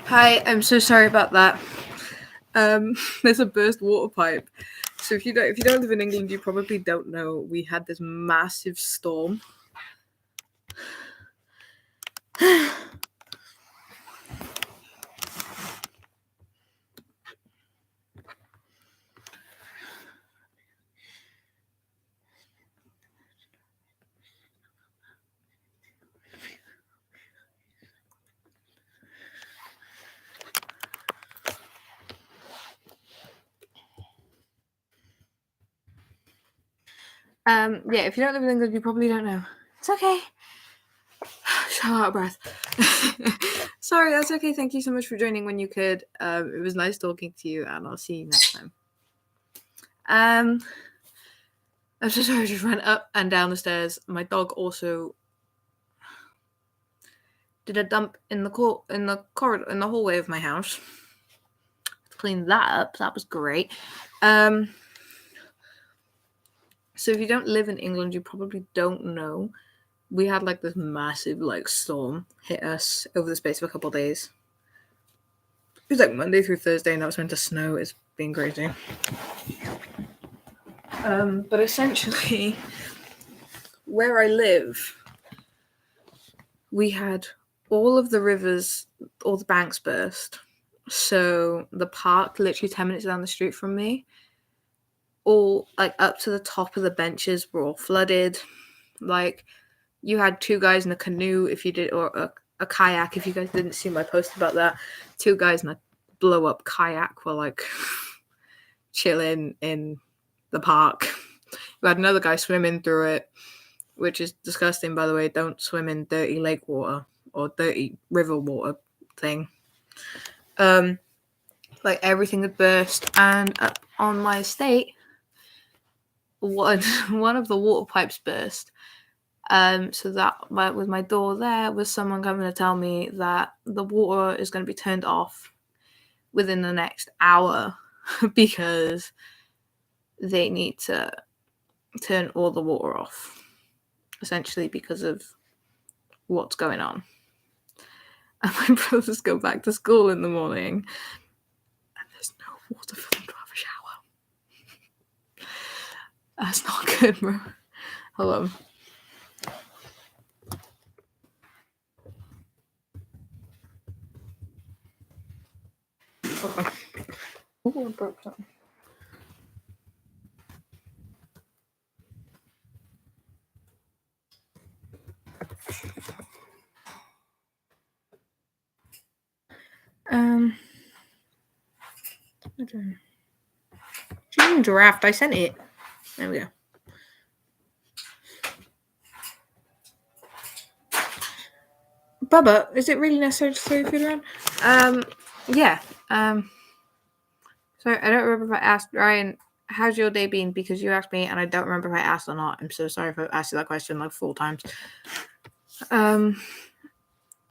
A: Hi, I'm so sorry about that. There's a burst water pipe. So if you don't live in England, you probably don't know. We had this massive storm. Yeah, if you don't live in England, you probably don't know. It's okay. So out of breath. Sorry, that's okay. Thank you so much for joining when you could. It was nice talking to you, and I'll see you next time. I'm so sorry. I just ran up and down the stairs. My dog also did a dump in the corridor in the hallway of my house. Cleaned that up. That was great. So if you don't live in England, you probably don't know. We had like this massive like storm hit us over the space of a couple of days. It was like Monday through Thursday, and it was meant to snow. It's been crazy. But essentially, where I live, we had all of the rivers, all the banks burst. So the park, literally 10 minutes down the street from me, all like up to the top of the benches were all flooded. Like, you had two guys in a canoe if you did, or a kayak if you guys didn't see my post about that. Two guys in a blow up kayak were like chilling in the park. We had another guy swimming through it, which is disgusting, by the way. Don't swim in dirty lake water or dirty river water thing. Like, everything had burst, and up on my estate, one of the water pipes burst. So that with my door there was someone coming to tell me that the water is going to be turned off within the next hour because they need to turn all the water off, essentially because of what's going on. And my brothers go back to school in the morning and there's no water for them to have a shower. That's not good, bro. Hold on. Oh, I broke something. Draft. I sent it. There we go. Bubba, is it really necessary to throw your food around? Yeah. So I don't remember if I asked Ryan, how's your day been? Because you asked me, and I don't remember if I asked or not. I'm so sorry if I asked you that question like 4 times.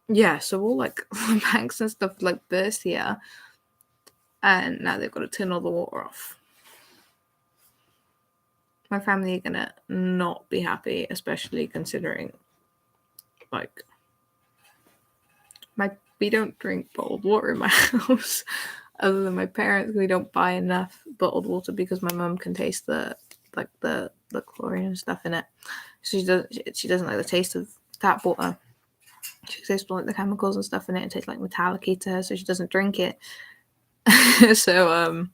A: Yeah, so all like the banks and stuff like burst here, and now they've got to turn all the water off. My family are gonna not be happy, especially considering like we don't drink bottled water in my house. Other than my parents, we don't buy enough bottled water because my mum can taste the chlorine and stuff in it. She doesn't like the taste of tap water. She tastes like the chemicals and stuff in it. It tastes like metallic to her, so she doesn't drink it. So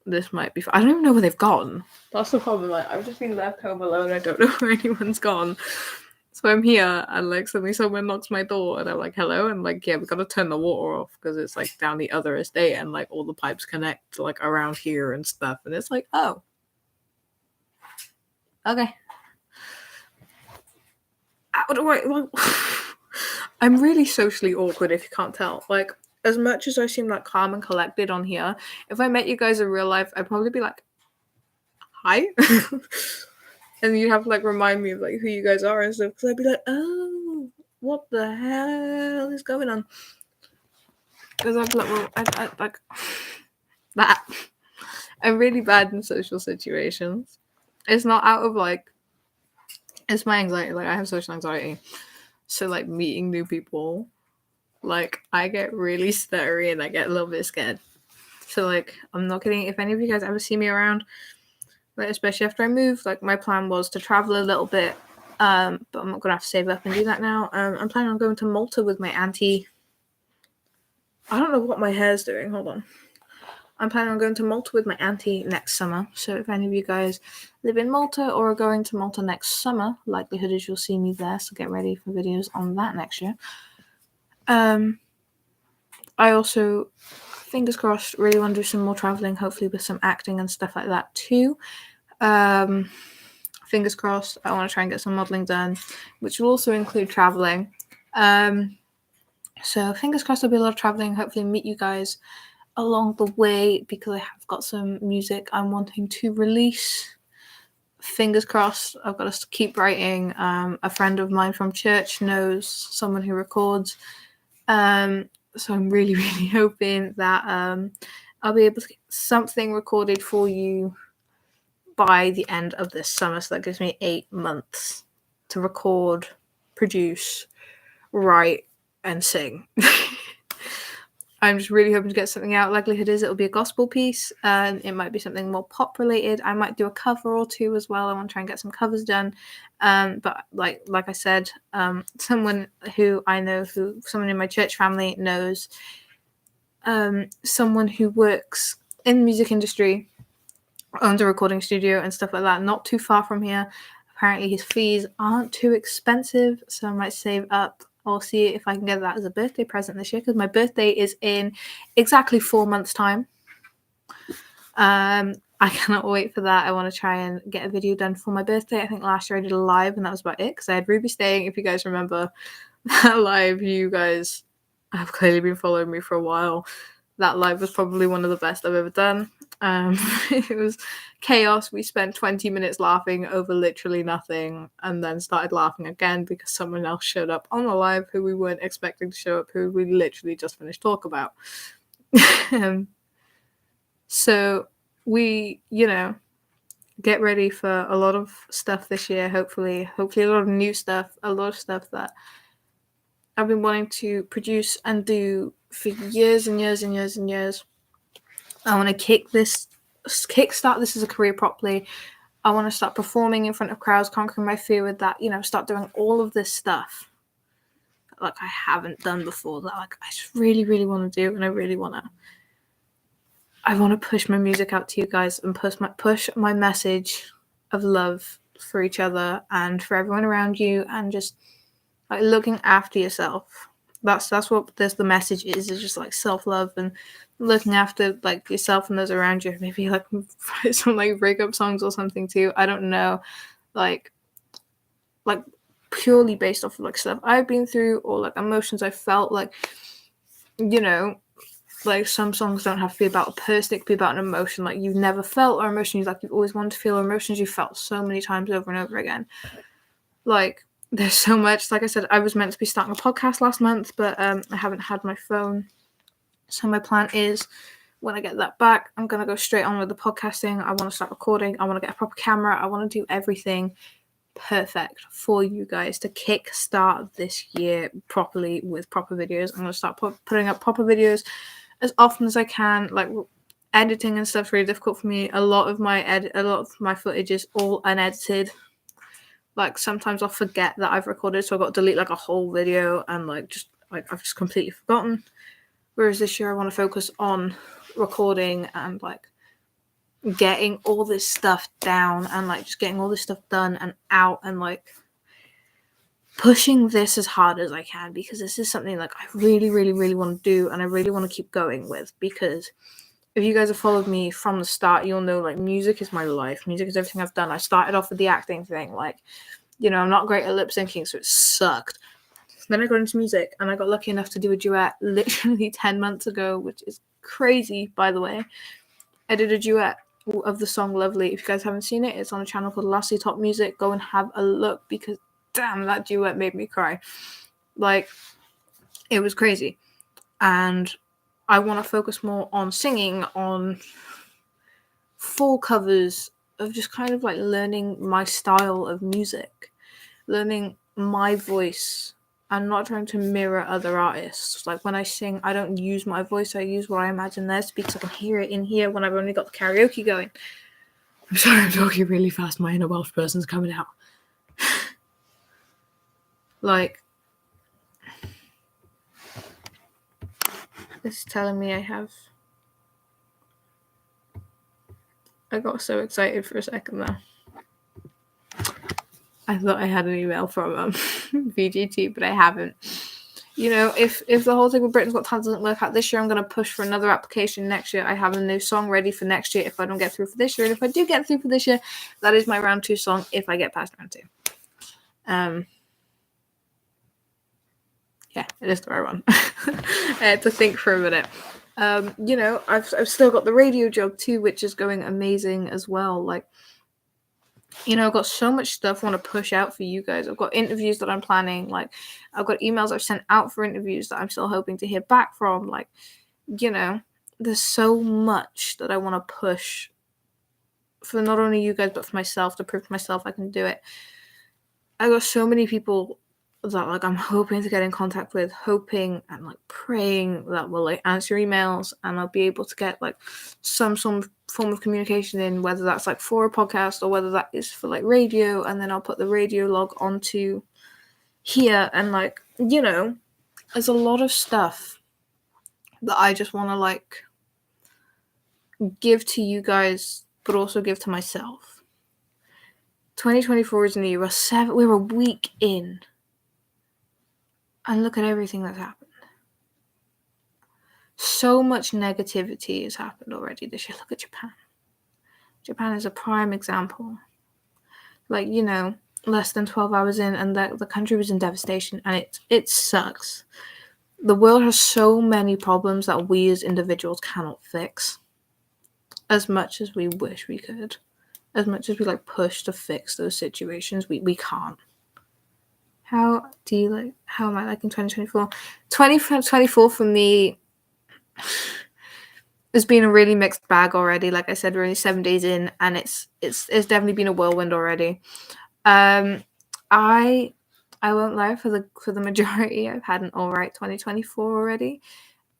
A: this might be. I don't even know where they've gone. That's the problem. Like, I've just been left home alone. I don't know where anyone's gone. So I'm here, and like suddenly someone knocks my door, and I'm like, "Hello," and like, "Yeah, we got to turn the water off because it's like down the other estate, and like all the pipes connect like around here and stuff." And it's like, "Oh, okay." How do I? Like, I'm really socially awkward if you can't tell. Like, as much as I seem like calm and collected on here, if I met you guys in real life, I'd probably be like, "Hi." And you'd have to like remind me of like who you guys are and stuff, because I'd be like, "Oh, what the hell is going on?" Because I'd be like, well, I like that. I'm really bad in social situations. It's not out of like, it's my anxiety. Like, I have social anxiety, so like meeting new people, like I get really stuttery and I get a little bit scared. So like, I'm not kidding. If any of you guys ever see me around, like especially after I moved, like my plan was to travel a little bit, but I'm not gonna have to save up and do that now. I'm planning on going to Malta with my auntie. I don't know what my hair's doing. Hold on. I'm planning on going to Malta with my auntie next summer. So if any of you guys live in Malta or are going to Malta next summer, likelihood is you'll see me there. So get ready for videos on that next year. I also, fingers crossed, really want to do some more traveling, hopefully with some acting and stuff like that too. Fingers crossed, I want to try and get some modeling done, which will also include traveling. So fingers crossed there'll be a lot of traveling, hopefully meet you guys along the way, because I have got some music I'm wanting to release. Fingers crossed, I've got to keep writing. A friend of mine from church knows someone who records. So I'm really, really hoping that I'll be able to get something recorded for you by the end of this summer. So that gives me 8 months to record, produce, write, and sing. I'm just really hoping to get something out. Likelihood is it'll be a gospel piece. It might be something more pop related. I might do a cover or two as well. I want to try and get some covers done. But like I said, someone who I know, someone in my church family knows, someone who works in the music industry, owns a recording studio and stuff like that, not too far from here. Apparently his fees aren't too expensive, so I might save up. I'll see if I can get that as a birthday present this year, because my birthday is in exactly 4 months' time. I cannot wait for that. I want to try and get a video done for my birthday. I think last year I did a live and that was about it, because I had Ruby staying. If you guys remember that live, you guys have clearly been following me for a while. That live was probably one of the best I've ever done. It was chaos. We spent 20 minutes laughing over literally nothing, and then started laughing again because someone else showed up on the live who we weren't expecting to show up, who we literally just finished talk about. So we, get ready for a lot of stuff this year. Hopefully a lot of new stuff, a lot of stuff that I've been wanting to produce and do for years and years and years and years. I want to kickstart this as a career properly. I want to start performing in front of crowds, conquering my fear with that, start doing all of this stuff like I haven't done before, that like I just really, really want to do, and I want to push my music out to you guys and push my message of love for each other and for everyone around you, and just like looking after yourself. That's what the message is just like self-love and looking after like yourself and those around you. Maybe like write some like breakup songs or something too. I don't know, like purely based off of like stuff I've been through or like emotions I felt. Like, you know, like some songs don't have to be about a person, it could be about an emotion like you've never felt, or emotions like you've always wanted to feel, or emotions you felt so many times over and over again. Like, there's so much. Like I said, I was meant to be starting a podcast last month, but I haven't had my phone. So my plan is, when I get that back, I'm going to go straight on with the podcasting. I want to start recording. I want to get a proper camera. I want to do everything perfect for you guys to kick start this year properly with proper videos. I'm going to start putting up proper videos as often as I can. Like, editing and stuff's really difficult for me. A lot of my footage is all unedited. Like, sometimes I'll forget that I've recorded, so I've got to delete like a whole video, and like I've just completely forgotten. Whereas this year I want to focus on recording and like getting all this stuff down and like just getting all this stuff done and out, and like pushing this as hard as I can, because this is something like I really, really, really want to do, and I really want to keep going with. Because if you guys have followed me from the start, you'll know like music is my life. Music is everything I've done. I started off with the acting thing. Like, you know, I'm not great at lip syncing, so it sucked. Then I got into music, and I got lucky enough to do a duet literally 10 months ago, which is crazy, by the way. I did a duet of the song Lovely. If you guys haven't seen it, it's on a channel called Lassie Top Music. Go and have a look, because damn, that duet made me cry. Like, it was crazy. And I want to focus more on singing, on full covers, of just kind of like learning my style of music, learning my voice, and not trying to mirror other artists. Like, when I sing, I don't use my voice, I use what I imagine theirs to be, because I can hear it in here when I've only got the karaoke going. I'm sorry, I'm talking really fast. My inner Welsh person's coming out. Like, it's telling me I got so excited for a second there. I thought I had an email from VGT, but I haven't. You know, if the whole thing with Britain's Got Talent doesn't work out this year, I'm going to push for another application next year. I have a new song ready for next year if I don't get through for this year. And if I do get through for this year, that is my round 2 song if I get past round 2. Yeah, it is the right one. I had to think for a minute. You know, I've still got the radio job too, which is going amazing as well. Like, you know, I've got so much stuff I want to push out for you guys. I've got interviews that I'm planning. Like, I've got emails I've sent out for interviews that I'm still hoping to hear back from. Like, you know, there's so much that I want to push for not only you guys, but for myself, to prove to myself I can do it. I got so many people that like I'm hoping to get in contact with, hoping and like praying that will like answer emails, and I'll be able to get like some form of communication in, whether that's like for a podcast or whether that is for like radio, and then I'll put the radio log onto here. And like, you know, there's a lot of stuff that I just want to like give to you guys, but also give to myself. 2024 is new. We're a week in. And look at everything that's happened. So much negativity has happened already this year. Look at Japan. Japan is a prime example. Like, you know, less than 12 hours in, and the country was in devastation, and it sucks. The world has so many problems that we as individuals cannot fix. As much as we wish we could. As much as we like push to fix those situations, we can't. How am I liking 2024? 2024 for me has been a really mixed bag already. Like I said, we're only 7 days in, and it's definitely been a whirlwind already. I won't lie, for the majority, I've had an alright 2024 already.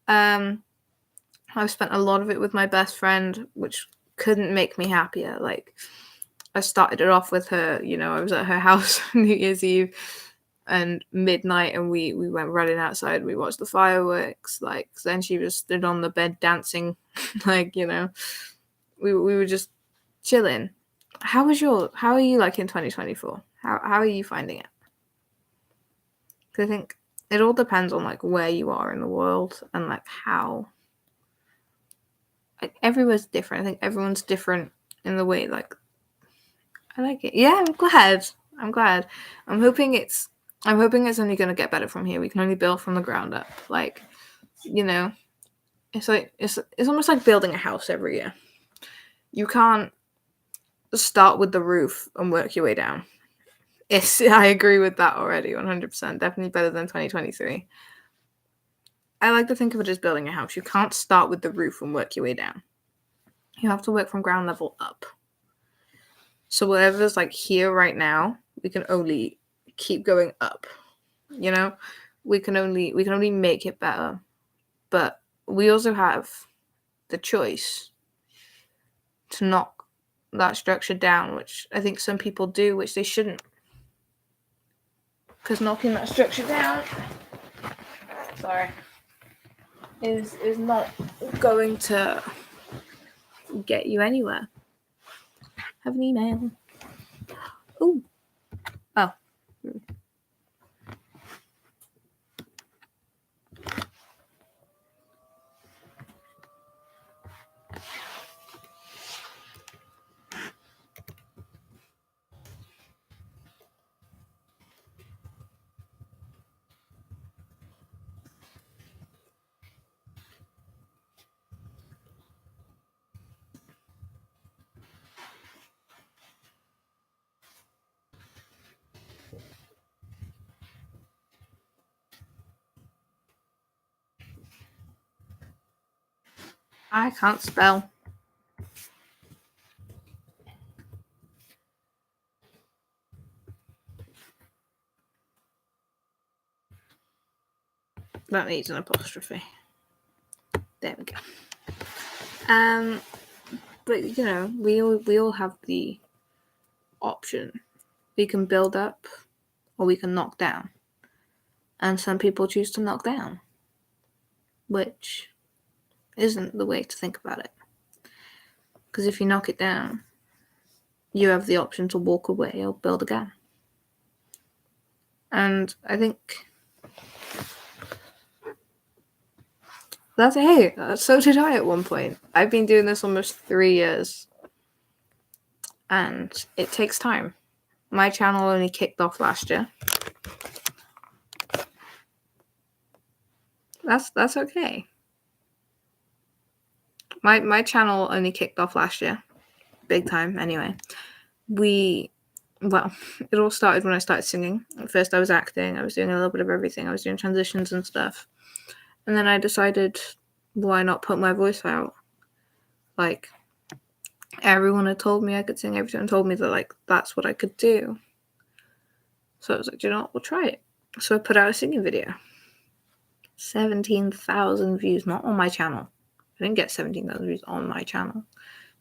A: I've spent a lot of it with my best friend, which couldn't make me happier. Like, I started it off with her, you know, I was at her house New Year's Eve and midnight, and we went running outside. We watched the fireworks. Like, then she just stood on the bed dancing. Like, you know, we were just chilling. How are you like in 2024? How are you finding it? Because I think it all depends on like where you are in the world, and like how like everywhere's different. I think everyone's different in the way, like, I like it. Yeah, I'm glad. I'm hoping it's only gonna get better from here. We can only build from the ground up. Like, you know, it's like it's almost like building a house every year. You can't start with the roof and work your way down. I agree with that already, 100%. Definitely better than 2023. I like to think of it as building a house. You can't start with the roof and work your way down. You have to work from ground level up. So whatever's like here right now, we can only keep going up. You know, we can only make it better. But we also have the choice to knock that structure down, which I think some people do, which they shouldn't. Because knocking that structure down, is not going to get you anywhere. Have an email. Ooh. Oh. I can't spell. That needs an apostrophe. There we go. But you know, we all have the option. We can build up, or we can knock down. And some people choose to knock down, which isn't the way to think about it. Because if you knock it down, you have the option to walk away or build again. And I think so did I at one point. I've been doing this almost 3 years. And it takes time. My channel only kicked off last year. That's okay. My channel only kicked off last year. Big time, anyway. It all started when I started singing. At first I was acting, I was doing a little bit of everything. I was doing transitions and stuff. And then I decided, why not put my voice out? Like, everyone had told me I could sing, everyone told me that, like, that's what I could do. So I was like, do you know what, we'll try it. So I put out a singing video. 17,000 views, not on my channel. I didn't get 17,000 views on my channel.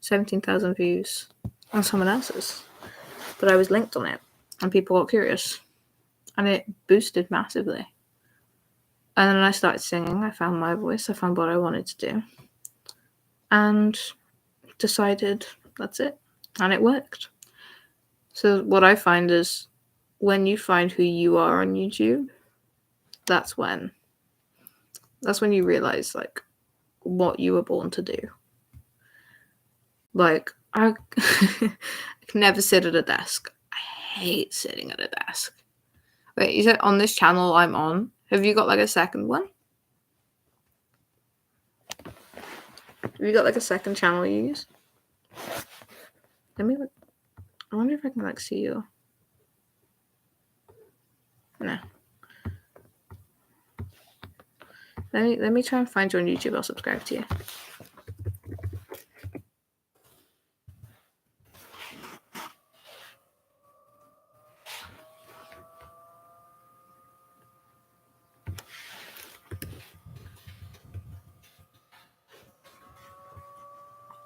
A: 17,000 views on someone else's. But I was linked on it, and people got curious. And it boosted massively. And then I started singing. I found my voice. I found what I wanted to do. And decided that's it. And it worked. So what I find is when you find who you are on YouTube, that's when you realize, like, what you were born to do. Like, I can never sit at a desk. I hate sitting at a desk. Wait, you said on this channel I'm on? Have you got, like, a second one? Have you got, like, a second channel you use? Let me look. I wonder if I can, like, see you. No. Let me try and find you on YouTube. I'll subscribe to you.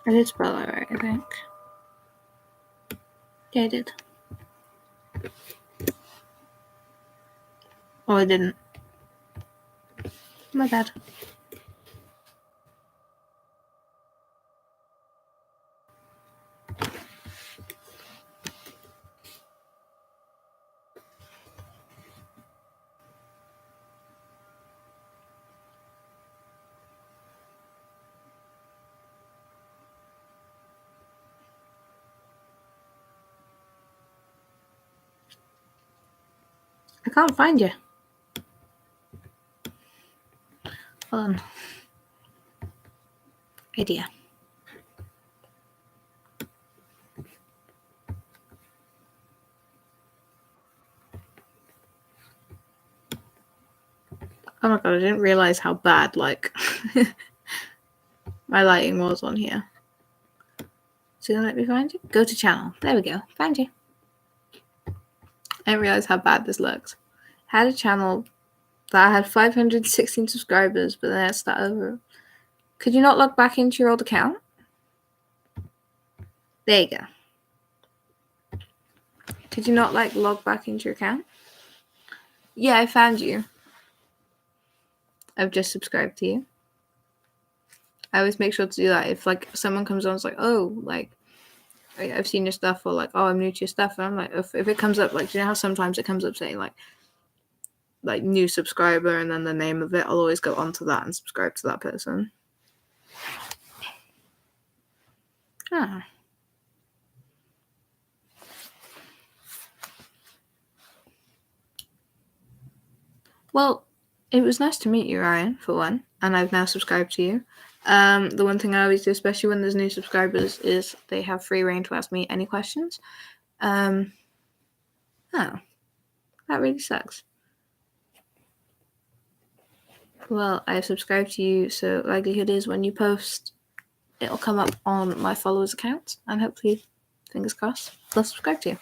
A: I did spell that right, I think. Yeah, I did. Oh, I didn't. My bad. I can't find you. Hold on. Idea. Oh my god, I didn't realize how bad, like, my lighting was on here. So gonna let me find you? Go to channel. There we go. Found you. I didn't realize how bad this looks. I had a channel that had 516 subscribers, but then it started over. Could you not log back into your old account? There you go. Could you not, like, log back into your account? Yeah, I found you. I've just subscribed to you. I always make sure to do that. If, like, someone comes on, it's like, oh, like, I've seen your stuff, or like, oh, I'm new to your stuff, and I'm like, if it comes up, like, you know how sometimes it comes up saying like new subscriber and then the name of it, I'll always go onto that and subscribe to that person. Ah. Well, it was nice to meet you, Ryan, for one, and I've now subscribed to you. The one thing I always do, especially when there's new subscribers, is they have free reign to ask me any questions. Oh, that really sucks. Well, I've subscribed to you, so likelihood is when you post, it'll come up on my followers' account, and hopefully, fingers crossed, they'll subscribe to you.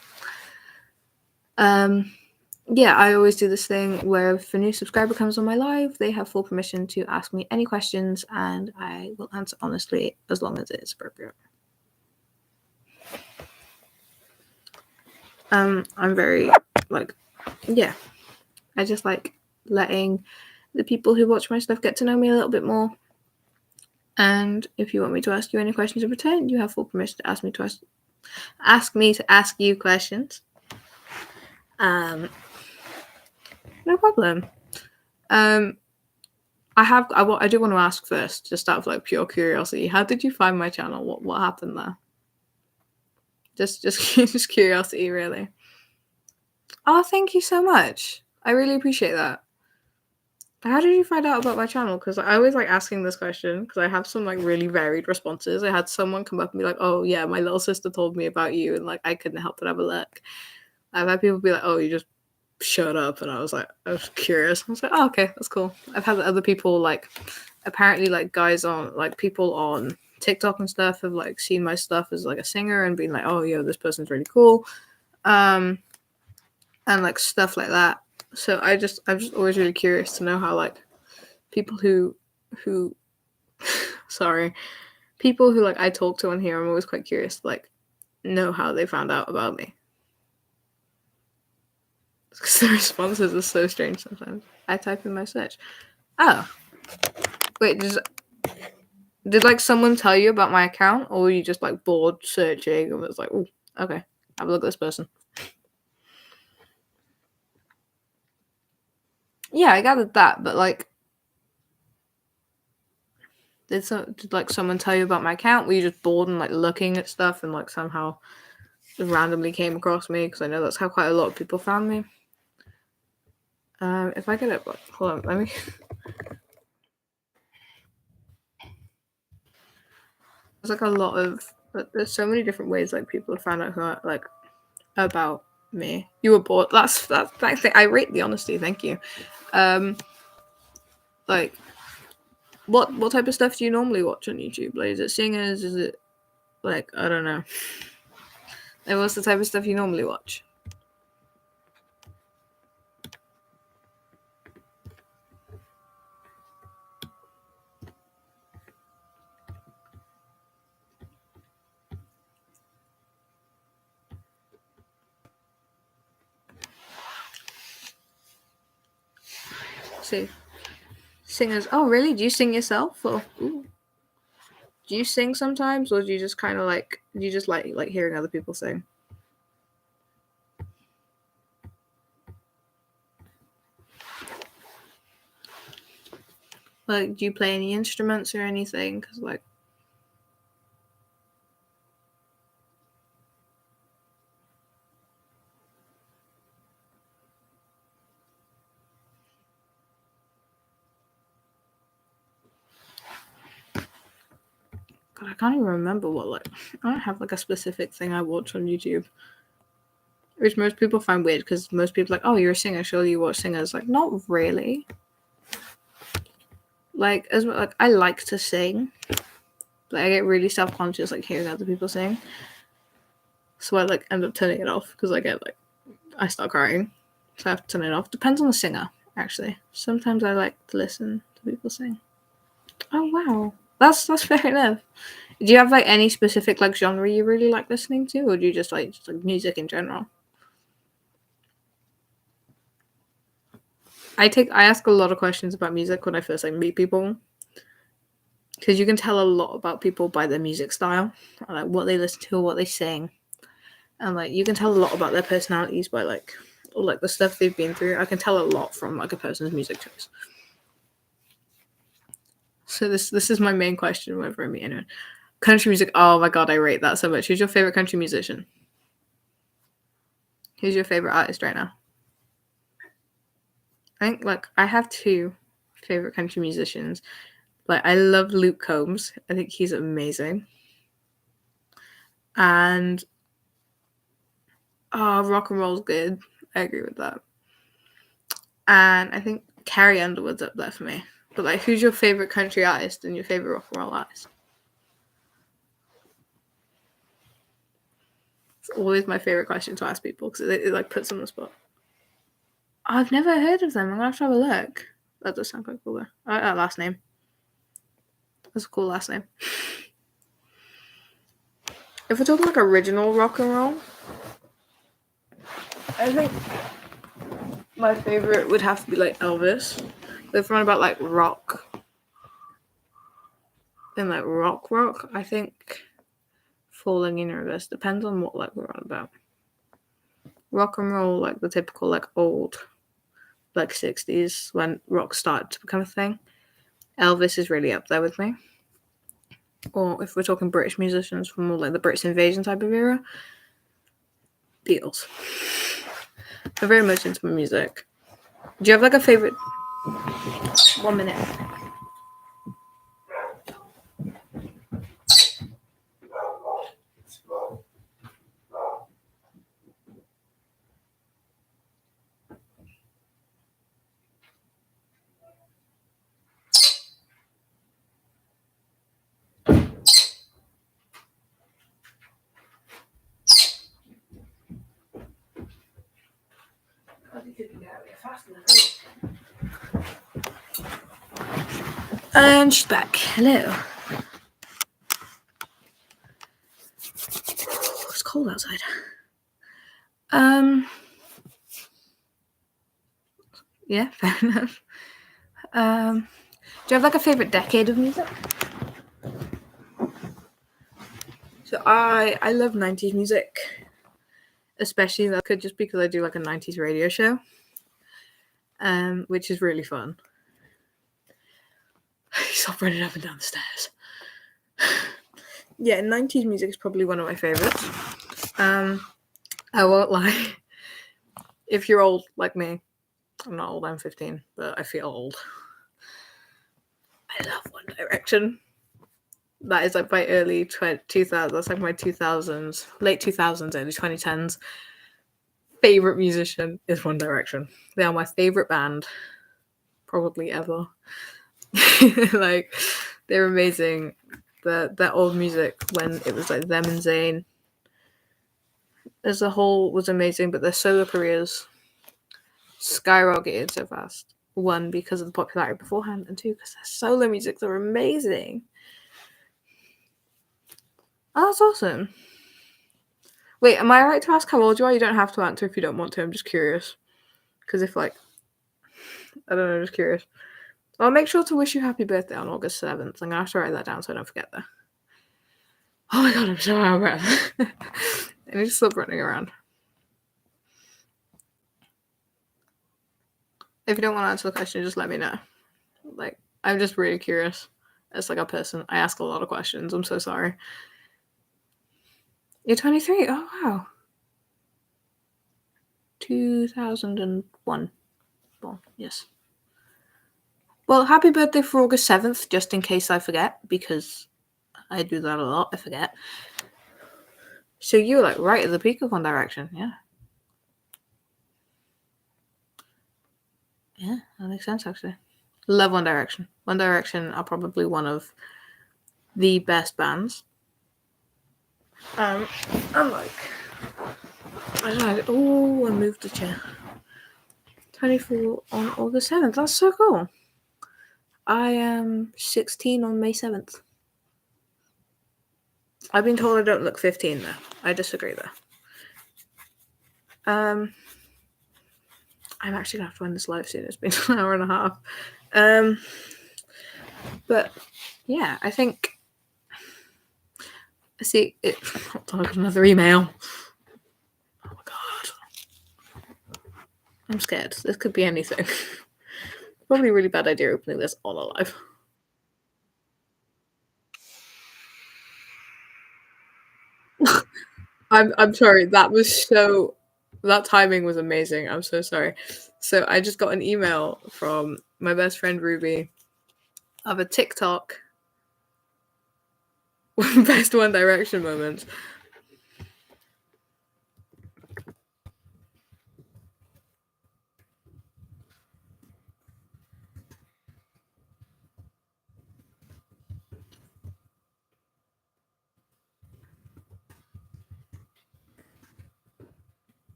A: Yeah, I always do this thing where if a new subscriber comes on my live, they have full permission to ask me any questions, and I will answer honestly as long as it is appropriate. I'm very, like, yeah, I just like letting the people who watch my stuff get to know me a little bit more. And if you want me to ask you any questions in return, you have full permission to ask me to ask you questions. No problem. I do want to ask first, just out of like pure curiosity. How did you find my channel? What happened there? Just curiosity, really. Oh, thank you so much. I really appreciate that. How did you find out about my channel? Because I always like asking this question because I have some like really varied responses. I had someone come up and be like, "Oh yeah, my little sister told me about you," and like I couldn't help but have a look. I've had people be like, "Oh, you just showed up," and I was curious. I was like, "Oh, okay, that's cool." I've had other people like, apparently like guys on like people on TikTok and stuff have like seen my stuff as like a singer and been like, "Oh, yo, this person's really cool," and like stuff like that. So I'm just always really curious to know how like people who sorry, people who like I talk to on here. I'm always quite curious to like know how they found out about me. Because the responses are so strange sometimes. I type in my search. Oh. Wait, did like someone tell you about my account, or were you just like bored searching and was like, oh, okay, have a look at this person? Yeah, I gathered that, but like, did like someone tell you about my account? Were you just bored and like looking at stuff and like somehow just randomly came across me? Because I know that's how quite a lot of people found me. If I get it, hold on, let me. There's like a lot of, there's so many different ways like people have found out who are like about me. You were bored. That's thing. I rate the honesty. Thank you. Like, what type of stuff do you normally watch on YouTube? Like, is it singers? Is it like, I don't know. Like, what's the type of stuff you normally watch? See, singers. Oh, really? Do you sing yourself? Or ooh. Do you sing sometimes, or do you just kind of like? Do you just like hearing other people sing? Like, do you play any instruments or anything? Because like, I can't even remember what, like, I don't have like a specific thing I watch on YouTube, which most people find weird because most people are like, oh, you're a singer, surely you watch singers. Like, not really. Like, as like I like to sing, but I get really self-conscious like hearing other people sing, so I like end up turning it off because I start crying, so I have to turn it off. Depends on the singer, actually. Sometimes I like to listen to people sing. Oh wow, that's fair enough. Do you have like any specific like genre you really like listening to, or do you just like music in general? I ask a lot of questions about music when I first like meet people, because you can tell a lot about people by their music style, like what they listen to, or what they sing, and like you can tell a lot about their personalities by like the stuff they've been through. I can tell a lot from like a person's music choice. So this is my main question whenever I meet anyone. Country music. Oh my god, I rate that so much. Who's your favorite country musician? Who's your favorite artist right now? I think like I have two favorite country musicians. Like I love Luke Combs. I think he's amazing. And rock and roll's good. I agree with that. And I think Carrie Underwood's up there for me. But like, who's your favorite country artist and your favorite rock and roll artist? It's always my favorite question to ask people because it like puts them on the spot. I've never heard of them. I'm gonna have to have a look. That does sound quite cool though. Last name. That's a cool last name. If we're talking like original rock and roll, I think my favorite would have to be like Elvis. But if we're on about like rock and like rock, I think Falling in Reverse. Depends on what like we're on about. Rock and roll, like the typical like old like 60s when rock started to become a thing. Elvis is really up there with me. Or if we're talking British musicians from more like the British Invasion type of era, Beatles. I'm very much into my music. Do you have like a favorite? 1 minute. And she's back. Hello. It's cold outside. Yeah, fair enough. Do you have like a favorite decade of music? So I love 90s music, especially that could just because I do like a 90s radio show, which is really fun. Stop running up and down the stairs. Yeah, 90s music is probably one of my favorites. I won't lie. If you're old like me, I'm not old, I'm 15, but I feel old. I love One Direction. That is like my early 2000s. That's like my 2000s, late 2000s, early 2010s. Favorite musician is One Direction. They are my favorite band, probably ever. Like, they're amazing. Their old music when it was like them and Zayn as a whole was amazing, but their solo careers skyrocketed so fast. One, because of the popularity beforehand, and two, because their solo music are amazing. Oh, that's awesome. Wait, am I right to ask how old you are? You don't have to answer if you don't want to. I'm just curious. Because if, like, I don't know, I'm just curious. I'll make sure to wish you happy birthday on August 7th. I'm going to have to write that down so I don't forget that. Oh my god, I'm so out of breath. I need to stop running around. If you don't want to answer the question, just let me know. Like, I'm just really curious. As like a person, I ask a lot of questions. I'm so sorry. You're 23? Oh, wow. 2001. Well, yes. Well, happy birthday for August 7th, just in case I forget, because I do that a lot. I forget. So you were like right at the peak of One Direction, yeah. Yeah, that makes sense actually. Love One Direction. One Direction are probably one of the best bands. I'm like, I don't know. Oh, I moved the chair. 24 on August 7th. That's so cool. I am 16 on May 7th. I've been told I don't look 15 though. I disagree though. I'm actually gonna have to end this live soon. It's been an hour and a half. But yeah, I think. See, hold on, I got another email. Oh my god, I'm scared. This could be anything. Probably a really bad idea opening this on a live. I'm sorry. That timing was amazing. I'm so sorry. So I just got an email from my best friend Ruby of a TikTok best One Direction moment.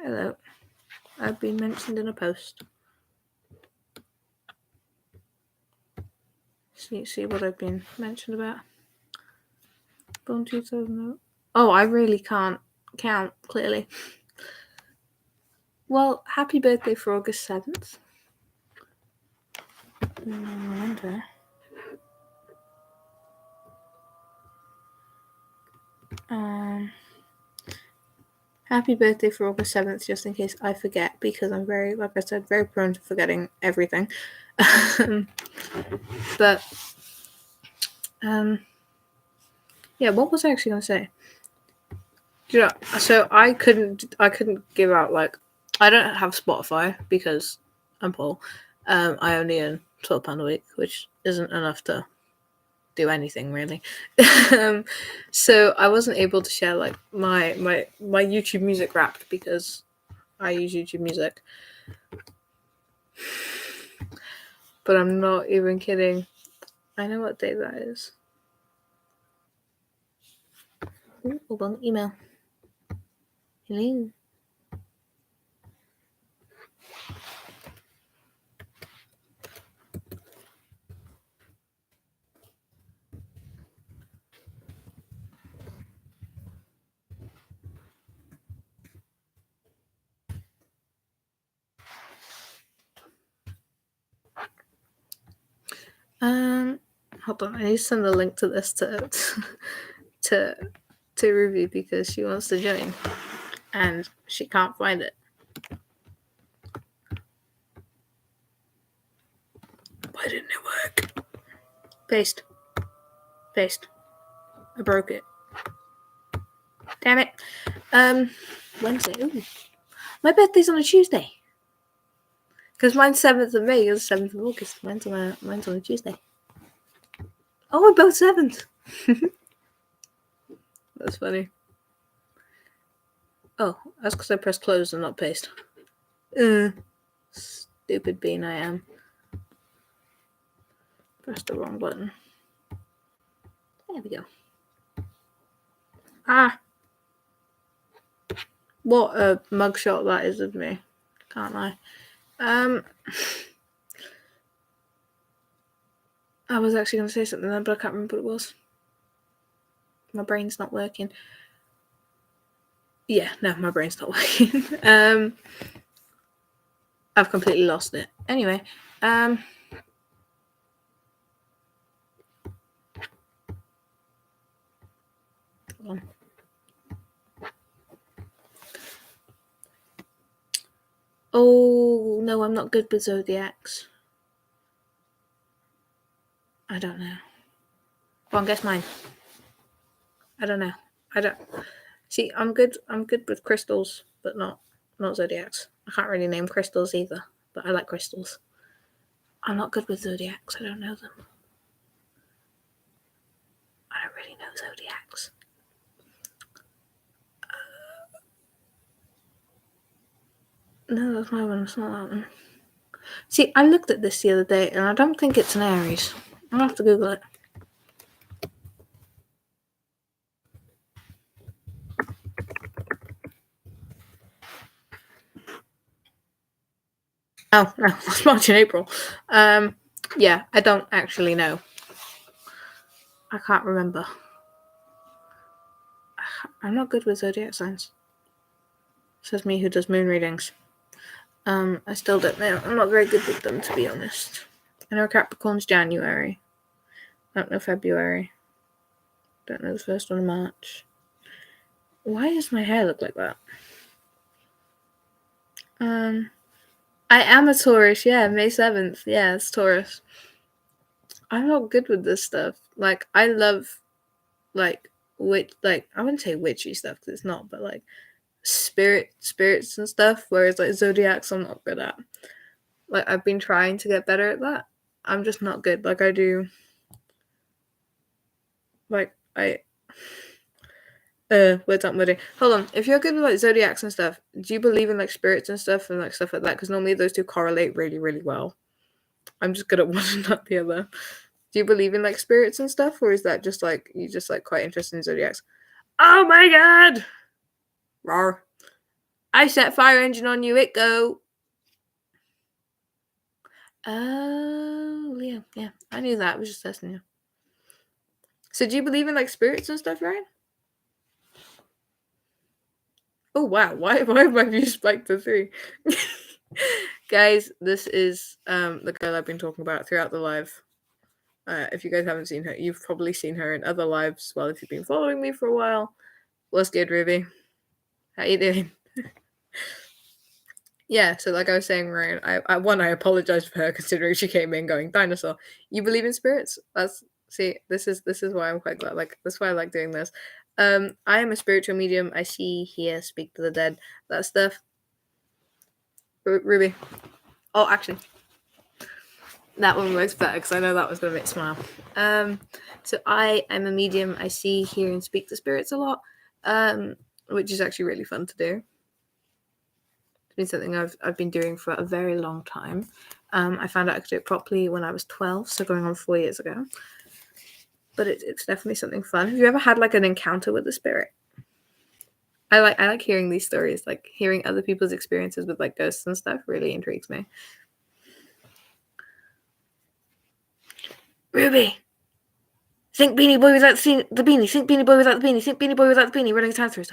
A: Hello. I've been mentioned in a post. See what I've been mentioned about. Born 2000. Oh, I really can't count clearly. Well, happy birthday for August 7th. I wonder. Happy birthday for August 7th, just in case I forget, because I'm very, like I said, very prone to forgetting everything. But, yeah, what was I actually going to say? You know, so I couldn't give out, like, I don't have Spotify because I'm poor. I only earn £12 a week, which isn't enough to do anything really. So I wasn't able to share like my YouTube music Wrapped because I use YouTube Music. But I'm not even kidding. I know what day that is. Ooh, hold on, email. Hello. Hold on. I need to send the link to this to Ruby because she wants to join and she can't find it. Why didn't it work? Paste. I broke it. Damn it. Wednesday. Ooh. My birthday's on a Tuesday. Because mine's 7th of May, yours 7th of August. Mine's on a Tuesday. Oh, we're both 7th. That's funny. Oh, that's because I pressed close and not paste. Stupid bean I am. Pressed the wrong button. There we go. Ah! What a mugshot that is of me. Can't lie. I was actually going to say something then, but I can't remember what it was. My brain's not working. Yeah, no, my brain's not working. I've completely lost it. Anyway, hold on. Oh, no, I'm not good with zodiacs. I don't know. Go on, guess mine. I don't know. See, I'm good with crystals, but not zodiacs. I can't really name crystals either, but I like crystals. I'm not good with zodiacs. I don't know them. I don't really know zodiacs. No, that's my one. It's not that one. See, I looked at this the other day, and I don't think it's an Aries. I'll have to Google it. Oh, no, that's March and April. Yeah, I don't actually know. I can't remember. I'm not good with zodiac signs. Says me who does moon readings. I still don't know. I'm not very good with them, to be honest. I know Capricorn's January. I don't know February. Don't know the first one of March. Why does my hair look like that? I am a Taurus, yeah, May 7th. Yeah, it's Taurus. I'm not good with this stuff. Like, I love, like, I wouldn't say witchy stuff, because it's not, but, like, spirits and stuff, whereas, like, zodiacs I'm not good at. Like, I've been trying to get better at that. I'm just not good. Like, I do, like, words aren't wording. Hold on. If you're good with, like, zodiacs and stuff, do you believe in, like, spirits and stuff like that? Because normally those two correlate really, really well. I'm just good at one and not the other. Do you believe in, like, spirits and stuff, or is that just, like, you just, like, quite interested in zodiacs? Oh my god! Rawr. I set fire engine on you, it go. Oh, yeah. I knew that. I was just testing you. So do you believe in, like, spirits and stuff, Ryan? Oh, wow. Why have my views spiked to 3? Guys, this is the girl I've been talking about throughout the live. If you guys haven't seen her, you've probably seen her in other lives. Well, if you've been following me for a while. What's good, Ruby? How you doing? Yeah, so like I was saying, Ryan, I apologize for her considering she came in going, dinosaur. You believe in spirits? This is why I'm quite glad. Like, that's why I like doing this. I am a spiritual medium. I see, hear, speak to the dead, that stuff. Ruby. Oh, actually, that one works better because I know that was going to make smile. So I am a medium. I see, hear, and speak to spirits a lot, which is actually really fun to do. It's been something I've been doing for a very long time. I found out I could do it properly when I was 12, so going on 4 years ago. But it's definitely something fun. Have you ever had, like, an encounter with the spirit? I like hearing these stories. Like, hearing other people's experiences with, like, ghosts and stuff really intrigues me. Ruby! Think Beanie Boy without the beanie. Think Beanie Boy without the beanie. Think Beanie Boy without the beanie. Running a time through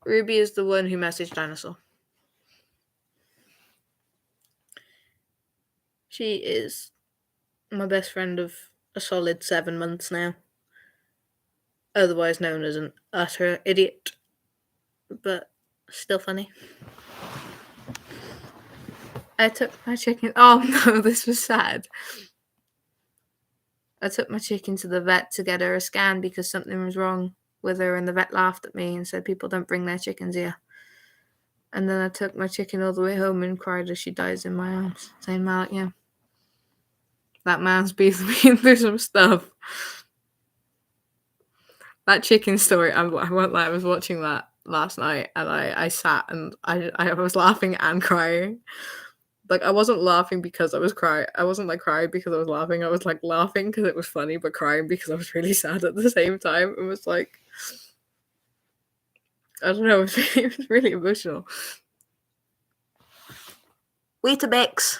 A: Ruby is the one who messaged Dinosaur. She is my best friend of a solid 7 months now. Otherwise known as an utter idiot. But still funny. I took my chicken. Oh no, this was sad. I took my chicken to the vet to get her a scan because something was wrong with her, and the vet laughed at me and said people don't bring their chickens here. And then I took my chicken all the way home and cried as she dies in my arms, saying, Malik, yeah, that man's been through some stuff. That chicken story, I won't lie, I was watching that last night and I sat and I was laughing and crying. Like, I wasn't laughing because I was crying. I wasn't, like, crying because I was laughing. I was, like, laughing because it was funny, but crying because I was really sad at the same time. It was, like, I don't know, it was really emotional. Weetabix.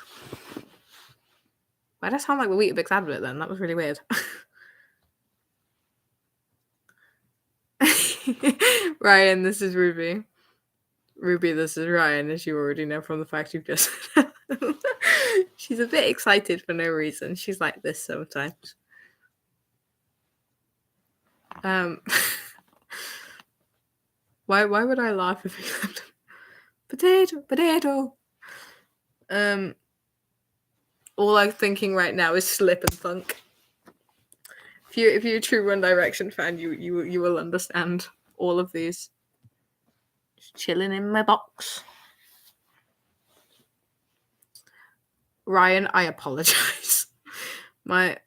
A: Why did I sound like the Weetabix advert then? That was really weird. Ryan, this is Ruby. Ruby, this is Ryan, as you already know from the fact you've just She's a bit excited for no reason. She's like this sometimes. Why would I laugh if it potato? All I'm thinking right now is Slip and Thunk. If you're a true One Direction fan, you will understand all of these. Just chilling in my box. Ryan, I apologize. My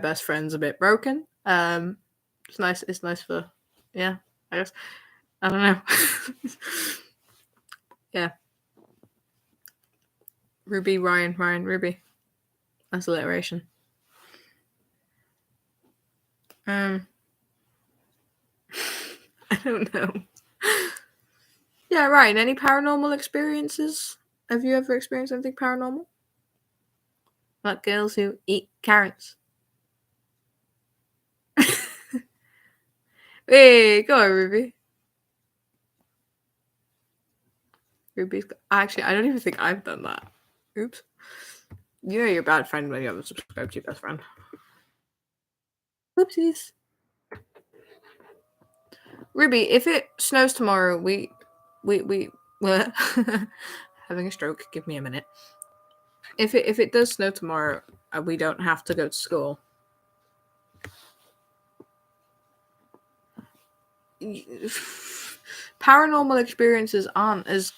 A: best friend's a bit broken. It's nice for, yeah, I guess. I don't know. Yeah. Ruby, Ryan, Ruby. That's alliteration. I don't know. Yeah, Ryan, any paranormal experiences? Have you ever experienced anything paranormal? Like girls who eat carrots? Hey, go on, Ruby. Actually, I don't even think I've done that. Oops. You know you're a bad friend when you haven't subscribed to your best friend. Whoopsies. Ruby, if it snows tomorrow, we having a stroke. Give me a minute. If it does snow tomorrow, we don't have to go to school. Paranormal experiences aren't as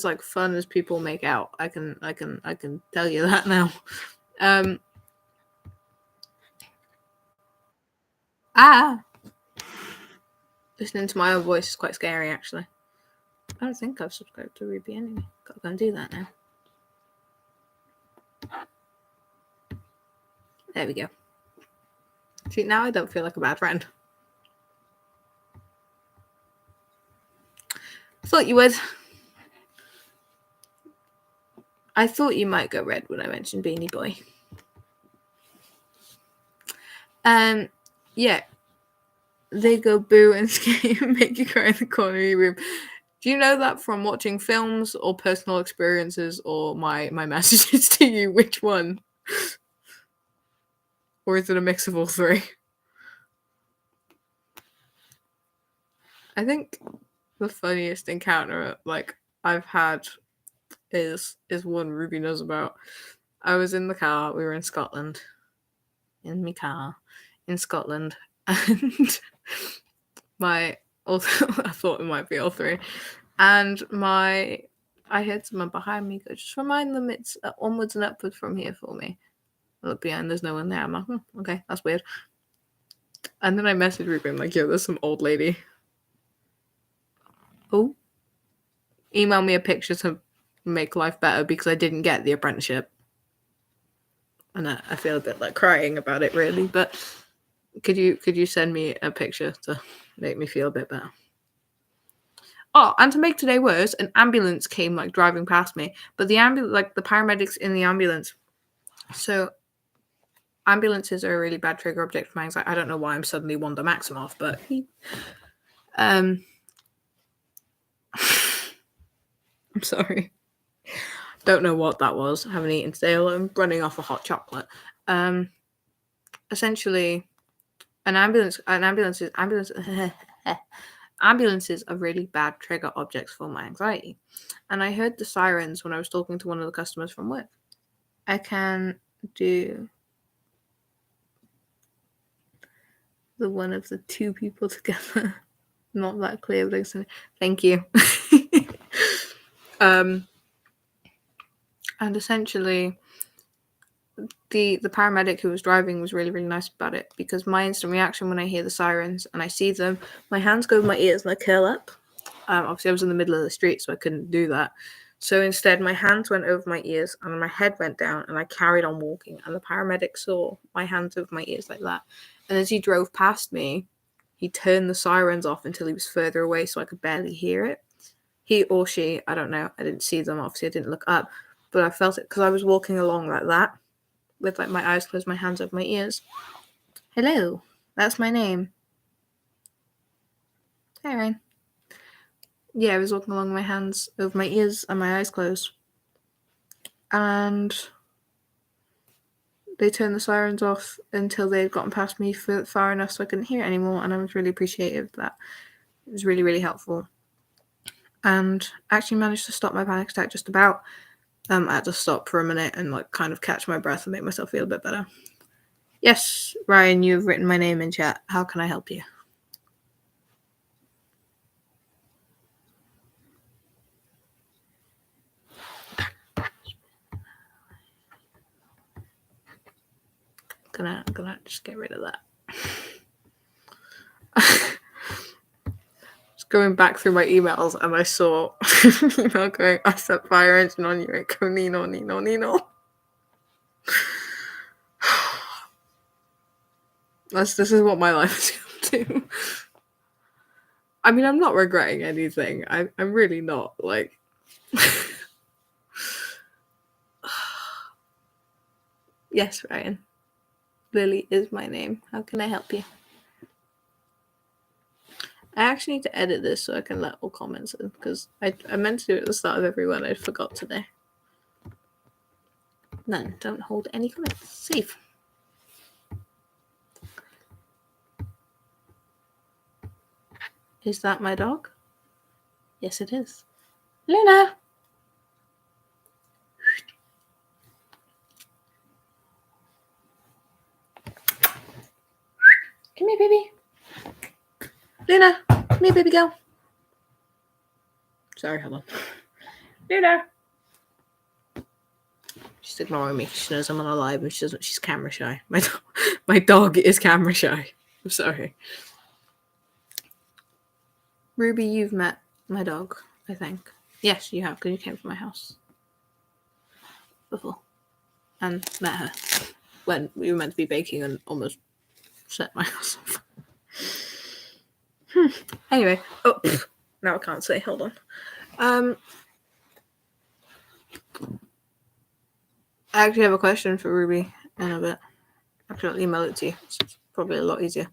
A: like fun as people make out. I can tell you that now. Listening to my own voice is quite scary, actually. I don't think I've subscribed to Ruby anyway. Gotta go and do that now. There we go. See, now I don't feel like a bad friend. I thought you would. I thought you might go red when I mentioned Beanie Boy. Yeah. They go boo and skate and make you cry in the corner of your room. Do you know that from watching films or personal experiences or my messages to you? Which one? Or is it a mix of all three? I think the funniest encounter like I've had is one Ruby knows about. I was in the car. We were in Scotland. In my car in Scotland, and I thought it might be all three, and I heard someone behind me go, "Just remind them it's onwards and upwards from here for me." I look behind, there's no one there. I'm like, okay, that's weird. And then I messaged Ruby, I'm like, yo, there's some old lady. Oh, email me a picture to make life better because I didn't get the apprenticeship. And I feel a bit like crying about it, really. But could you send me a picture to make me feel a bit better? Oh, and to make today worse, an ambulance came like driving past me, but the paramedics in the ambulance. So ambulances are a really bad trigger object for my anxiety. I don't know why I'm suddenly Wanda Maximoff, but I'm sorry. Don't know what that was. I haven't eaten today. I'm running off a hot chocolate. Essentially, ambulances are really bad trigger objects for my anxiety. And I heard the sirens when I was talking to one of the customers from work. I can do the one of the two people together. Not that clear, but thank you. And essentially, the paramedic who was driving was really, really nice about it, because my instant reaction when I hear the sirens and I see them, my hands go over my ears and I curl up. Obviously, I was in the middle of the street, so I couldn't do that. So instead, my hands went over my ears and my head went down, and I carried on walking. And the paramedic saw my hands over my ears like that. And as he drove past me, he turned the sirens off until he was further away, so I could barely hear it. He or she, I don't know. I didn't see them. Obviously, I didn't look up, but I felt it because I was walking along like that, with like my eyes closed, my hands over my ears. Hello, that's my name. Hey, Ryan. Yeah, I was walking along with my hands over my ears and my eyes closed. And they turned the sirens off until they had gotten past me far enough so I couldn't hear it anymore. And I was really appreciative of that. It was really, really helpful. And actually managed to stop my panic attack just about. I had to stop for a minute and like kind of catch my breath and make myself feel a bit better. Yes, Ryan, you've written my name in chat. How can I help you? Gonna just get rid of that. Just going back through my emails and I saw email going, I set fire engine on you, Echo Nino, Nino, Nino. This is what my life is going to. I mean, I'm not regretting anything. I'm really not. Like, yes, Ryan. Lily is my name. How can I help you? I actually need to edit this so I can let all comments in, because I meant to do it at the start of every one. I forgot today. None. Don't hold any comments. Save. Is that my dog? Yes, it is. Luna! Come here, baby. Luna! Come here, baby girl. Sorry, hold on. Luna! She's ignoring me. She knows I'm on a live and she's camera shy. My dog is camera shy. I'm sorry. Ruby, you've met my dog, I think. Yes, you have, because you came to my house before and met her when we were meant to be baking and almost set my house on fire. Anyway, now I can't say. Hold on. I actually have a question for Ruby in a bit. Actually, I'll email it to you. It's probably a lot easier.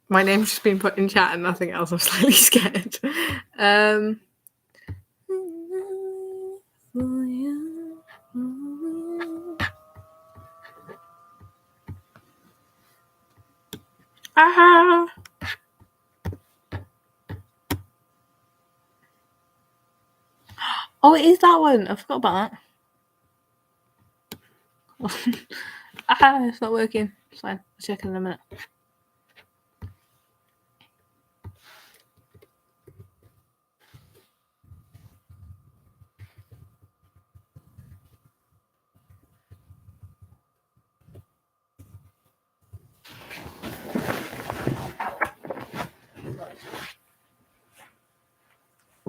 A: My name's just been put in chat and nothing else. I'm slightly scared. Ah! Oh, it is that one. I forgot about that. It's not working. It's fine. I'll check in a minute.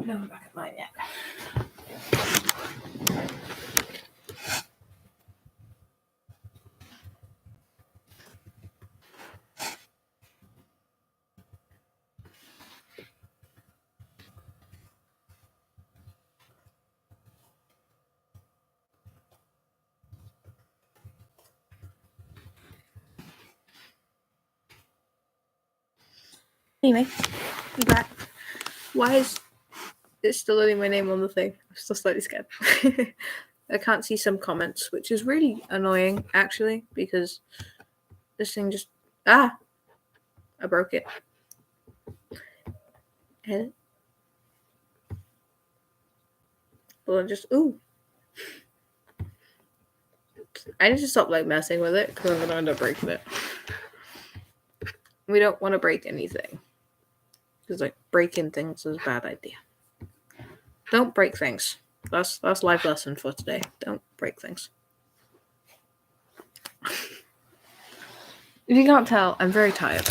A: No, I'm back at mine yet. Anyway, I'm back. Why is it still only my name on the thing? I'm still slightly scared. I can't see some comments, which is really annoying, actually, because this thing just... I broke it. And well, just... Ooh. I need to stop, messing with it, because I'm going to end up breaking it. We don't want to break anything. Because, breaking things is a bad idea. Don't break things. That's life lesson for today. Don't break things. If you can't tell, I'm very tired.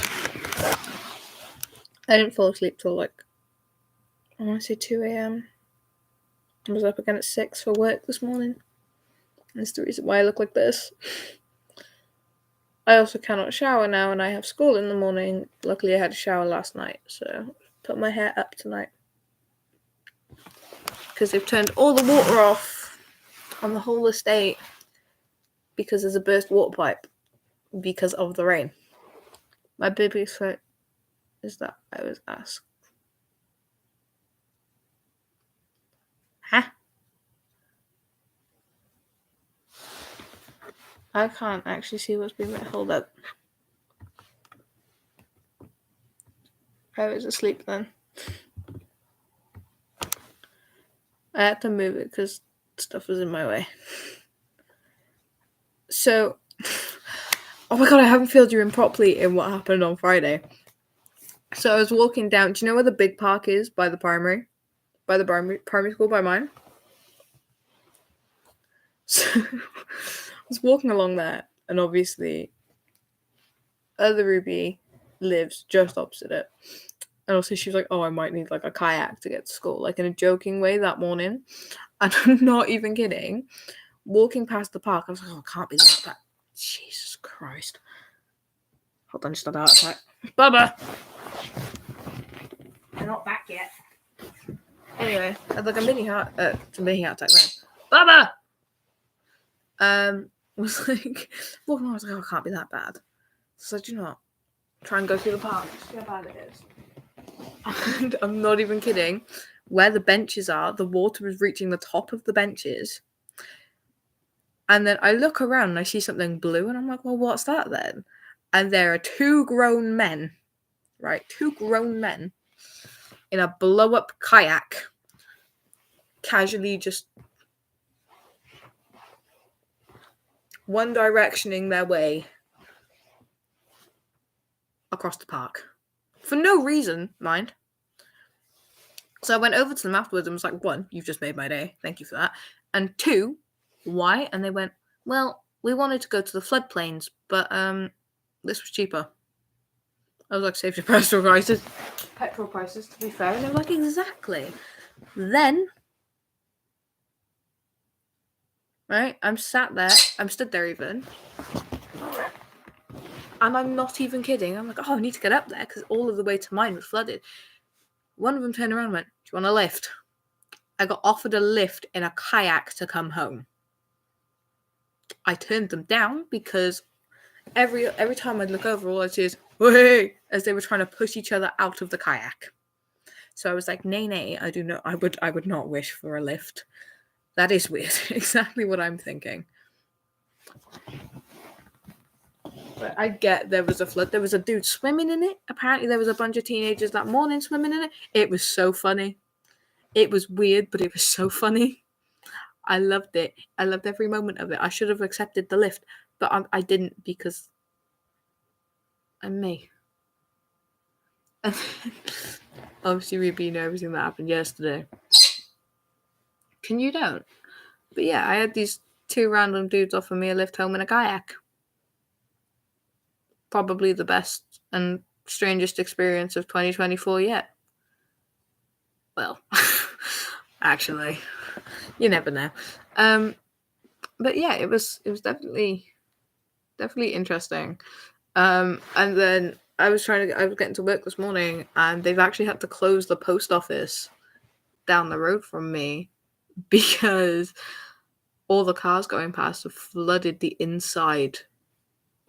A: I didn't fall asleep till I want to say 2 a.m. I was up again at 6 for work this morning. That's the reason why I look like this. I also cannot shower now, and I have school in the morning. Luckily, I had a shower last night, so put my hair up tonight. Because they've turned all the water off on the whole estate because there's a burst water pipe because of the rain. My biggest threat is that I was asked. Huh? I can't actually see what's being made. Hold up. I was asleep then. I had to move it because stuff was in my way. So, oh my god, I haven't filled you in properly in what happened on Friday. So I was walking down. Do you know where the big park is by the primary school by mine? So I was walking along there, and obviously, other Ruby lives just opposite it. And also, she was like, "Oh, I might need like a kayak to get to school," like in a joking way that morning. And I'm not even kidding. Walking past the park, I was like, "Oh, it can't be that bad." Jesus Christ! Hold on, just had a heart attack. Bubba, they're not back yet. Anyway, I had like a mini heart attack then. Bubba. Was like walking around, I was like, "Oh, it can't be that bad." So do you know what? Try and go through the park. See how bad it is. And I'm not even kidding. Where the benches are, the water was reaching the top of the benches. And then I look around and I see something blue, and I'm like, "Well, what's that then?" And there are two grown men, right? Two grown men in a blow-up kayak, casually just one directioning their way across the park. For no reason, mind. So I went over to them afterwards and was like, one, you've just made my day. Thank you for that. And two, why? And they went, well, we wanted to go to the floodplains, but this was cheaper. I was like, save your petrol prices, to be fair. And they were like, exactly. Then, right, I'm stood there even. And I'm not even kidding. I'm like, oh, I need to get up there because all of the way to mine was flooded. One of them turned around and went, do you want a lift? I got offered a lift in a kayak to come home. I turned them down because every time I'd look over, all I'd see is, "Hey!" as they were trying to push each other out of the kayak. So I was like, nay, I do not. I would not wish for a lift. That is weird. Exactly what I'm thinking. But I get there was a flood. There was a dude swimming in it. Apparently, there was a bunch of teenagers that morning swimming in it. It was so funny. It was weird, but it was so funny. I loved it. I loved every moment of it. I should have accepted the lift, but I didn't because I'm me. And obviously, Ruby know everything that happened yesterday. Can you don't? But yeah, I had these two random dudes offer me a lift home in a kayak. Probably the best and strangest experience of 2024 yet. Well, actually, you never know. But yeah, it was definitely interesting. And then I was getting to work this morning, and they've actually had to close the post office down the road from me because all the cars going past have flooded the inside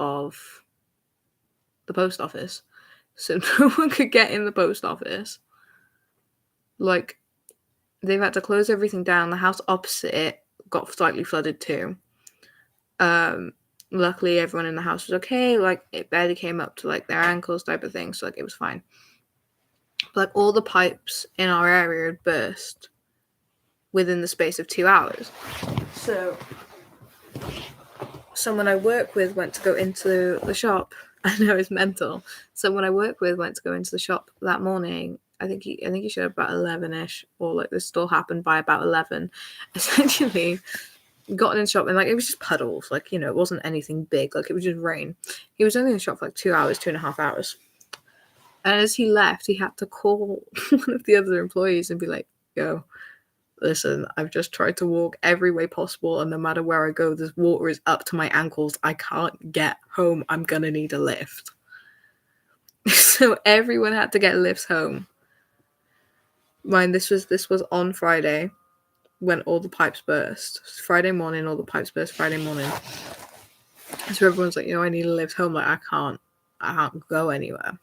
A: of the post office. So no one could get in the post office. Like, they've had to close everything down. The house opposite it got slightly flooded too. Luckily everyone in the house was okay. Like, it barely came up to like their ankles type of thing. So like it was fine. But like all the pipes in our area had burst within the space of 2 hours. So someone I work with went to go into the shop. I know it's mental. Someone I work with went to go into the shop that morning. I think he showed up about 11ish, or like this all happened by about 11. Essentially, got in the shop and like it was just puddles. Like, you know, it wasn't anything big. Like, it was just rain. He was only in the shop for like 2 hours, 2.5 hours. And as he left, he had to call one of the other employees and be like, yo, listen, I've just tried to walk every way possible, and no matter where I go, this water is up to my ankles. I can't get home. I'm gonna need a lift. So everyone had to get lifts home. Mind, this was on Friday when all the pipes burst. Friday morning, all the pipes burst Friday morning. So everyone's like, you know, I need a lift home. Like, I can't go anywhere.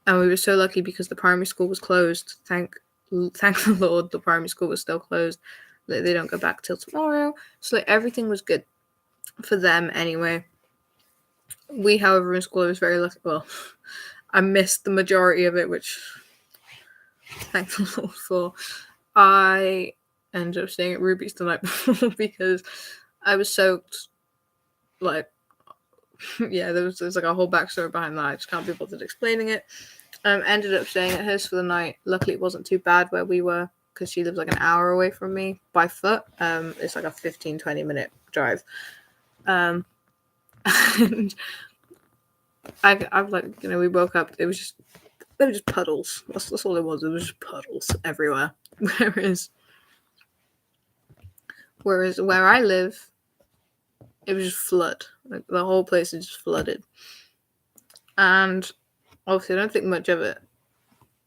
A: And we were so lucky because the primary school was closed. Thank the Lord, the primary school was still closed. They don't go back till tomorrow. So like, everything was good for them anyway. We, however, in school, I was very lucky. Well, I missed the majority of it, which thank the Lord for. I ended up staying at Ruby's the night before because I was soaked. Like, yeah, there's like a whole backstory behind that. I just can't be bothered explaining it. Ended up staying at hers for the night. Luckily, it wasn't too bad where we were because she lives like an hour away from me by foot. It's like a 15-20 minute drive. And I've like, you know, we woke up. There were just puddles. That's all it was. It was just puddles everywhere. Whereas where I live, it was just flood. Like the whole place is just flooded. And obviously, I don't think much of it.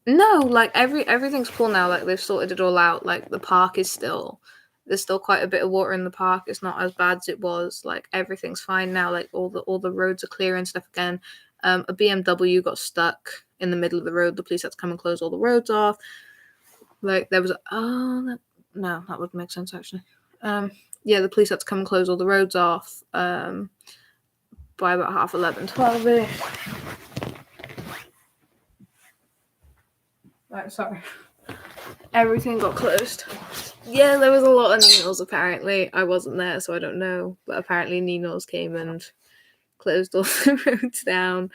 A: No, like everything's cool now. Like they've sorted it all out. Like the park is there's still quite a bit of water in the park. It's not as bad as it was. Like everything's fine now. Like all the roads are clear and stuff again. A BMW got stuck in the middle of the road. The police had to come and close all the roads off. Like there was no, that would make sense actually. Yeah, the police had to come and close all the roads off. By about 11:30, 12ish. Right, sorry. Everything got closed. Yeah, there was a lot of Ninos apparently. I wasn't there, so I don't know. But apparently Ninos came and closed all the roads down.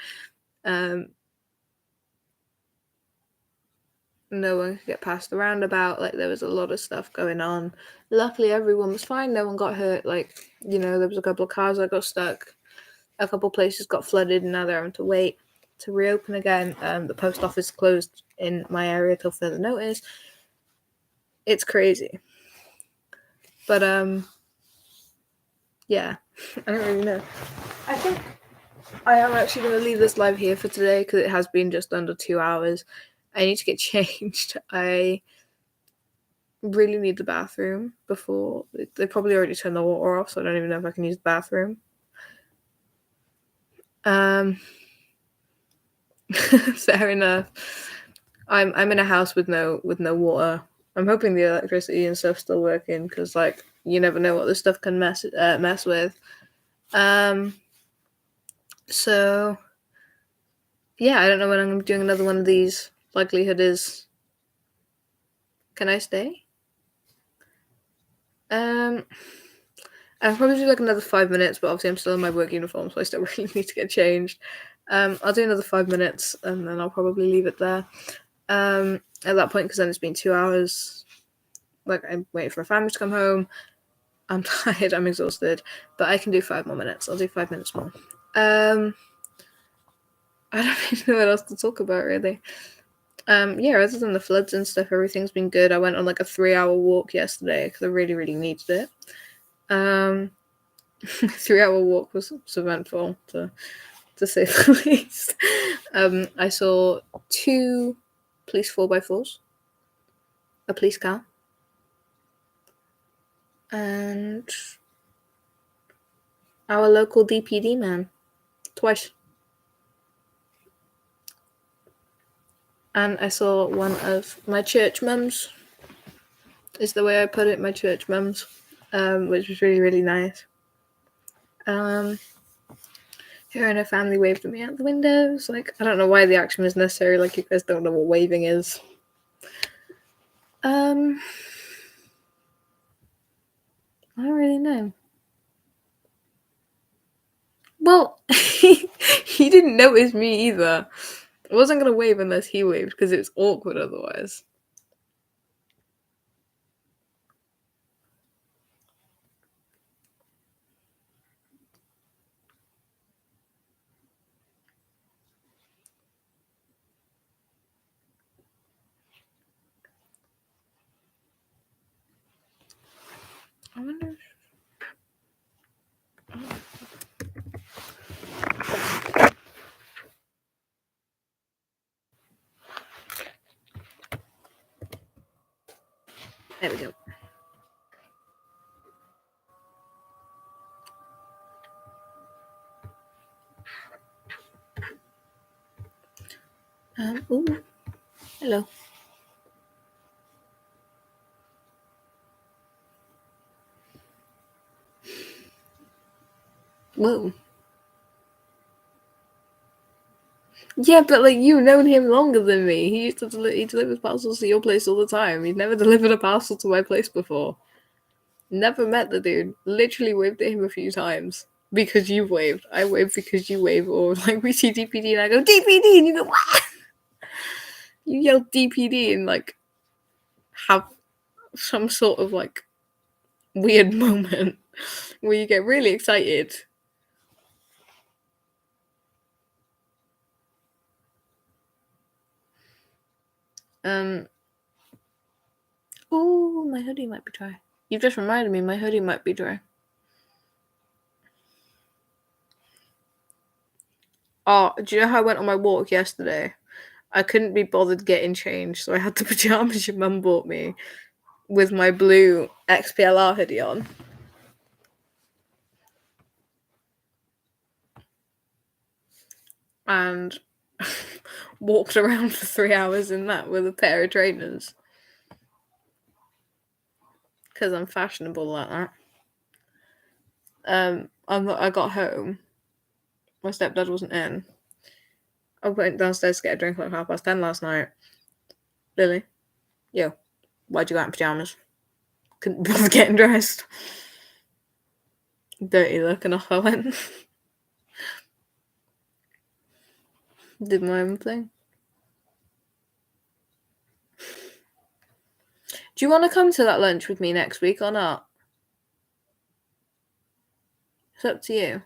A: No one could get past the roundabout. Like there was a lot of stuff going on. Luckily everyone was fine. No one got hurt. Like, you know, there was a couple of cars that got stuck. A couple of places got flooded and now they're having to wait to reopen again. The post office closed in my area till further notice. It's crazy. But yeah, I don't really know. I think I am actually going to leave this live here for today because it has been just under 2 hours. I need to get changed. I really need the bathroom before they probably already turned the water off, so I don't even know if I can use the bathroom. Fair enough. I'm in a house with no water. I'm hoping the electricity and stuff's still working because, like, you never know what this stuff can mess with. So yeah, I don't know when I'm doing another one of these. Likelihood is, can I stay? I'll probably do like another 5 minutes, but obviously I'm still in my work uniform, so I still really need to get changed. I'll do another 5 minutes and then I'll probably leave it there. At that point, because then it's been 2 hours. Like I'm waiting for my family to come home. I'm tired. I'm exhausted, but I can do 5 more minutes. I'll do 5 minutes more. I don't really know what else to talk about really. Yeah, other than the floods and stuff, everything's been good. I went on like a 3-hour walk yesterday because I really, really needed it. 3-hour walk was eventful to say the least. I saw 2 police 4x4s, a police car, and our local DPD man twice. And I saw one of my church mums, is the way I put it, my church mums, which was really, really nice. Her and her family waved at me out the windows. Like, I don't know why the action was necessary. Like, you guys don't know what waving is. I don't really know. Well, he didn't notice me either. I wasn't going to wave unless he waved because it was awkward otherwise. I wonder if... There we go. Ooh. Hello. Whoa. Yeah, but like you've known him longer than me. He used to he delivers parcels to your place all the time. He'd never delivered a parcel to my place before. Never met the dude. Literally waved at him a few times because you waved. I waved because you waved, or like we see DPD and I go DPD and you go what? You yell DPD and like have some sort of like weird moment where you get really excited. Oh, my hoodie might be dry. You've just reminded me my hoodie might be dry. Oh, do you know how I went on my walk yesterday? I couldn't be bothered getting changed, so I had the pajamas your mum bought me with my blue XPLR hoodie on. And walked around for 3 hours in that with a pair of trainers. Because I'm fashionable like that. I got home. My stepdad wasn't in. I went downstairs to get a drink like 10:30 last night. Lily, yo, why'd you go out in pajamas? Couldn't bother getting dressed. Dirty look, and off I went. Did my own thing. Do you want to come to that lunch with me next week or not? It's up to you.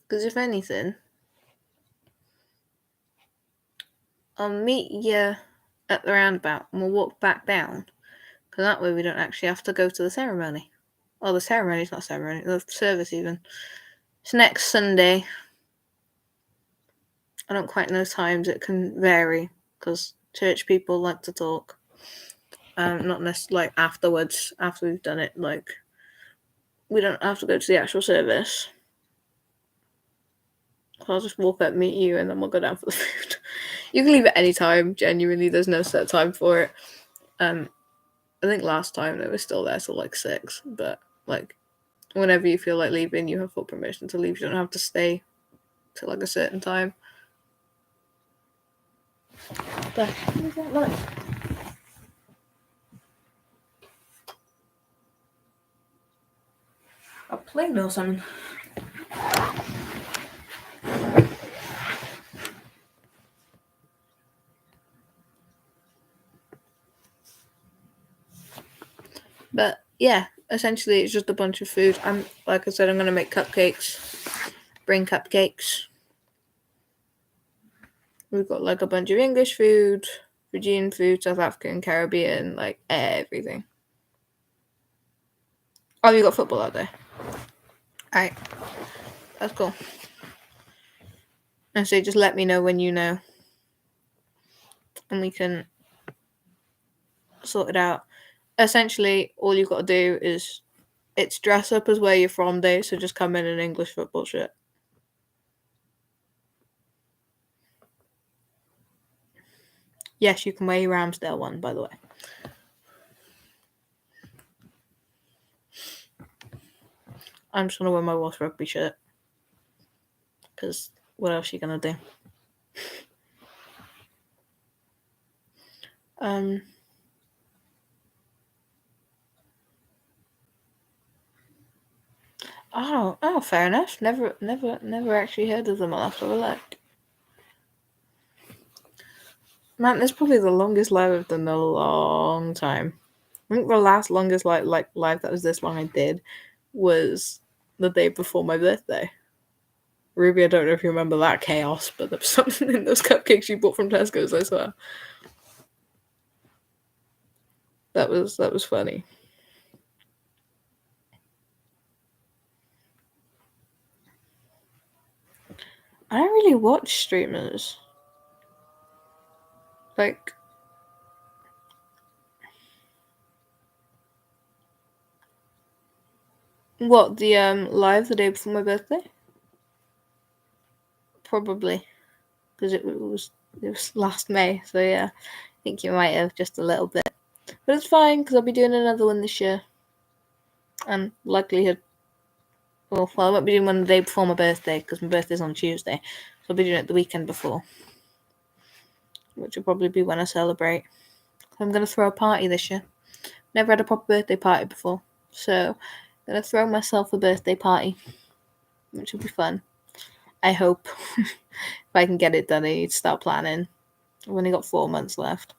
A: Because if anything, I'll meet you at the roundabout and we'll walk back down. Because that way we don't actually have to go to the ceremony. Oh, the ceremony's not ceremony, the service even. It's next Sunday. I don't quite know times, it can vary. Because church people like to talk. Not necessarily like afterwards, after we've done it. Like, we don't have to go to the actual service. So I'll just walk up, meet you, and then we'll go down for the food. You can leave at any time, genuinely. There's no set time for it. I think last time they were still there till like 6, but like whenever you feel like leaving, you have full permission to leave. You don't have to stay till like a certain time. But what is that like? A plane or something. But yeah, essentially it's just a bunch of food. Like I said, I'm gonna make cupcakes. Bring cupcakes. We've got like a bunch of English food, Fijian food, South African, Caribbean, like everything. Oh, you got football out there. Alright. That's cool. And so just let me know when you know. And we can sort it out. Essentially, all you've got to do is it's dress up as where you're from day, so just come in an English football shirt. Yes, you can wear your Ramsdale one, by the way. I'm just gonna wear my Wasp Rugby shirt. Because what else are you gonna do? Oh, fair enough. Never actually heard of them. I'll have to look. Man, that's probably the longest live I've done in a long time. I think the last longest live that was this long I did was the day before my birthday. Ruby, I don't know if you remember that chaos, but there was something in those cupcakes you bought from Tesco's, I swear. That was funny. I don't really watch streamers. Like, what, the live the day before my birthday? Probably. Because it was last May, so yeah. I think you might have just a little bit. But it's fine, because I'll be doing another one this year. And likelihood, well, I won't be doing one the day before my birthday because my birthday's on Tuesday. So I'll be doing it the weekend before, which will probably be when I celebrate. I'm going to throw a party this year. Never had a proper birthday party before. So I'm going to throw myself a birthday party, which will be fun. I hope. If I can get it done, I need to start planning. I've only got 4 months left.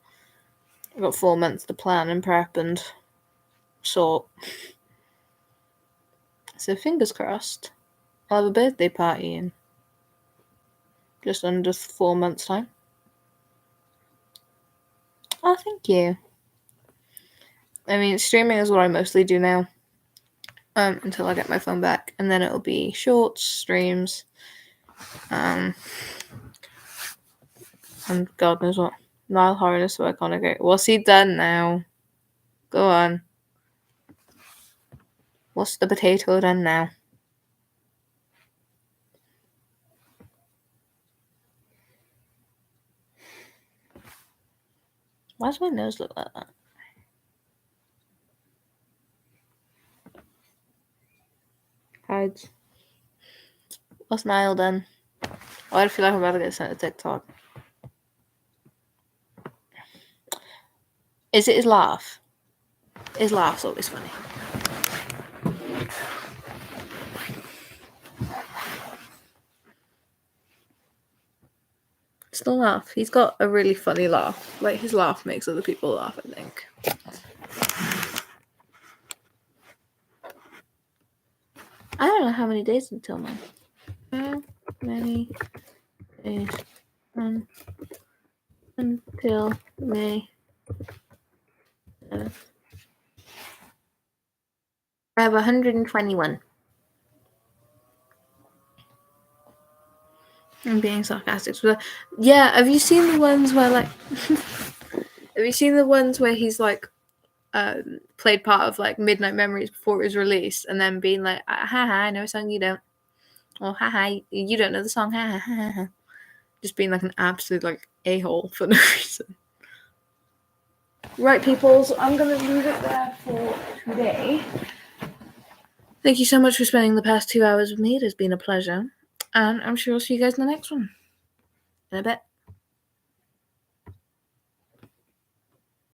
A: I've got 4 months to plan and prep and sort. So fingers crossed, I'll have a birthday party in just under 4 months' time. Oh, thank you. I mean, streaming is what I mostly do now. Until I get my phone back, and then it'll be shorts, streams, and God knows what. Nile Horror is so iconic. What's he done now? Go on. What's the potato done now? Why does my nose look like that? Hides. What's Niall done? Oh, I feel like I'm about to get sent to TikTok. Is it his laugh? His laugh's always funny. It's the laugh. He's got a really funny laugh. Like, his laugh makes other people laugh, I think. I don't know how many days until now. How many days until May? I have 121. I'm being sarcastic. Yeah, have you seen the ones where, like... have you seen the ones where he's, like, played part of, like, Midnight Memories before it was released, and then being like, haha, I know a song you don't. Or, haha, you don't know the song, haha, haha. Just being, like, an absolute, like, a-hole for no reason. Right, peoples, I'm going to leave it there for today. Thank you so much for spending the past 2 hours with me. It has been a pleasure. And I'm sure I'll see you guys in the next one. In a bit.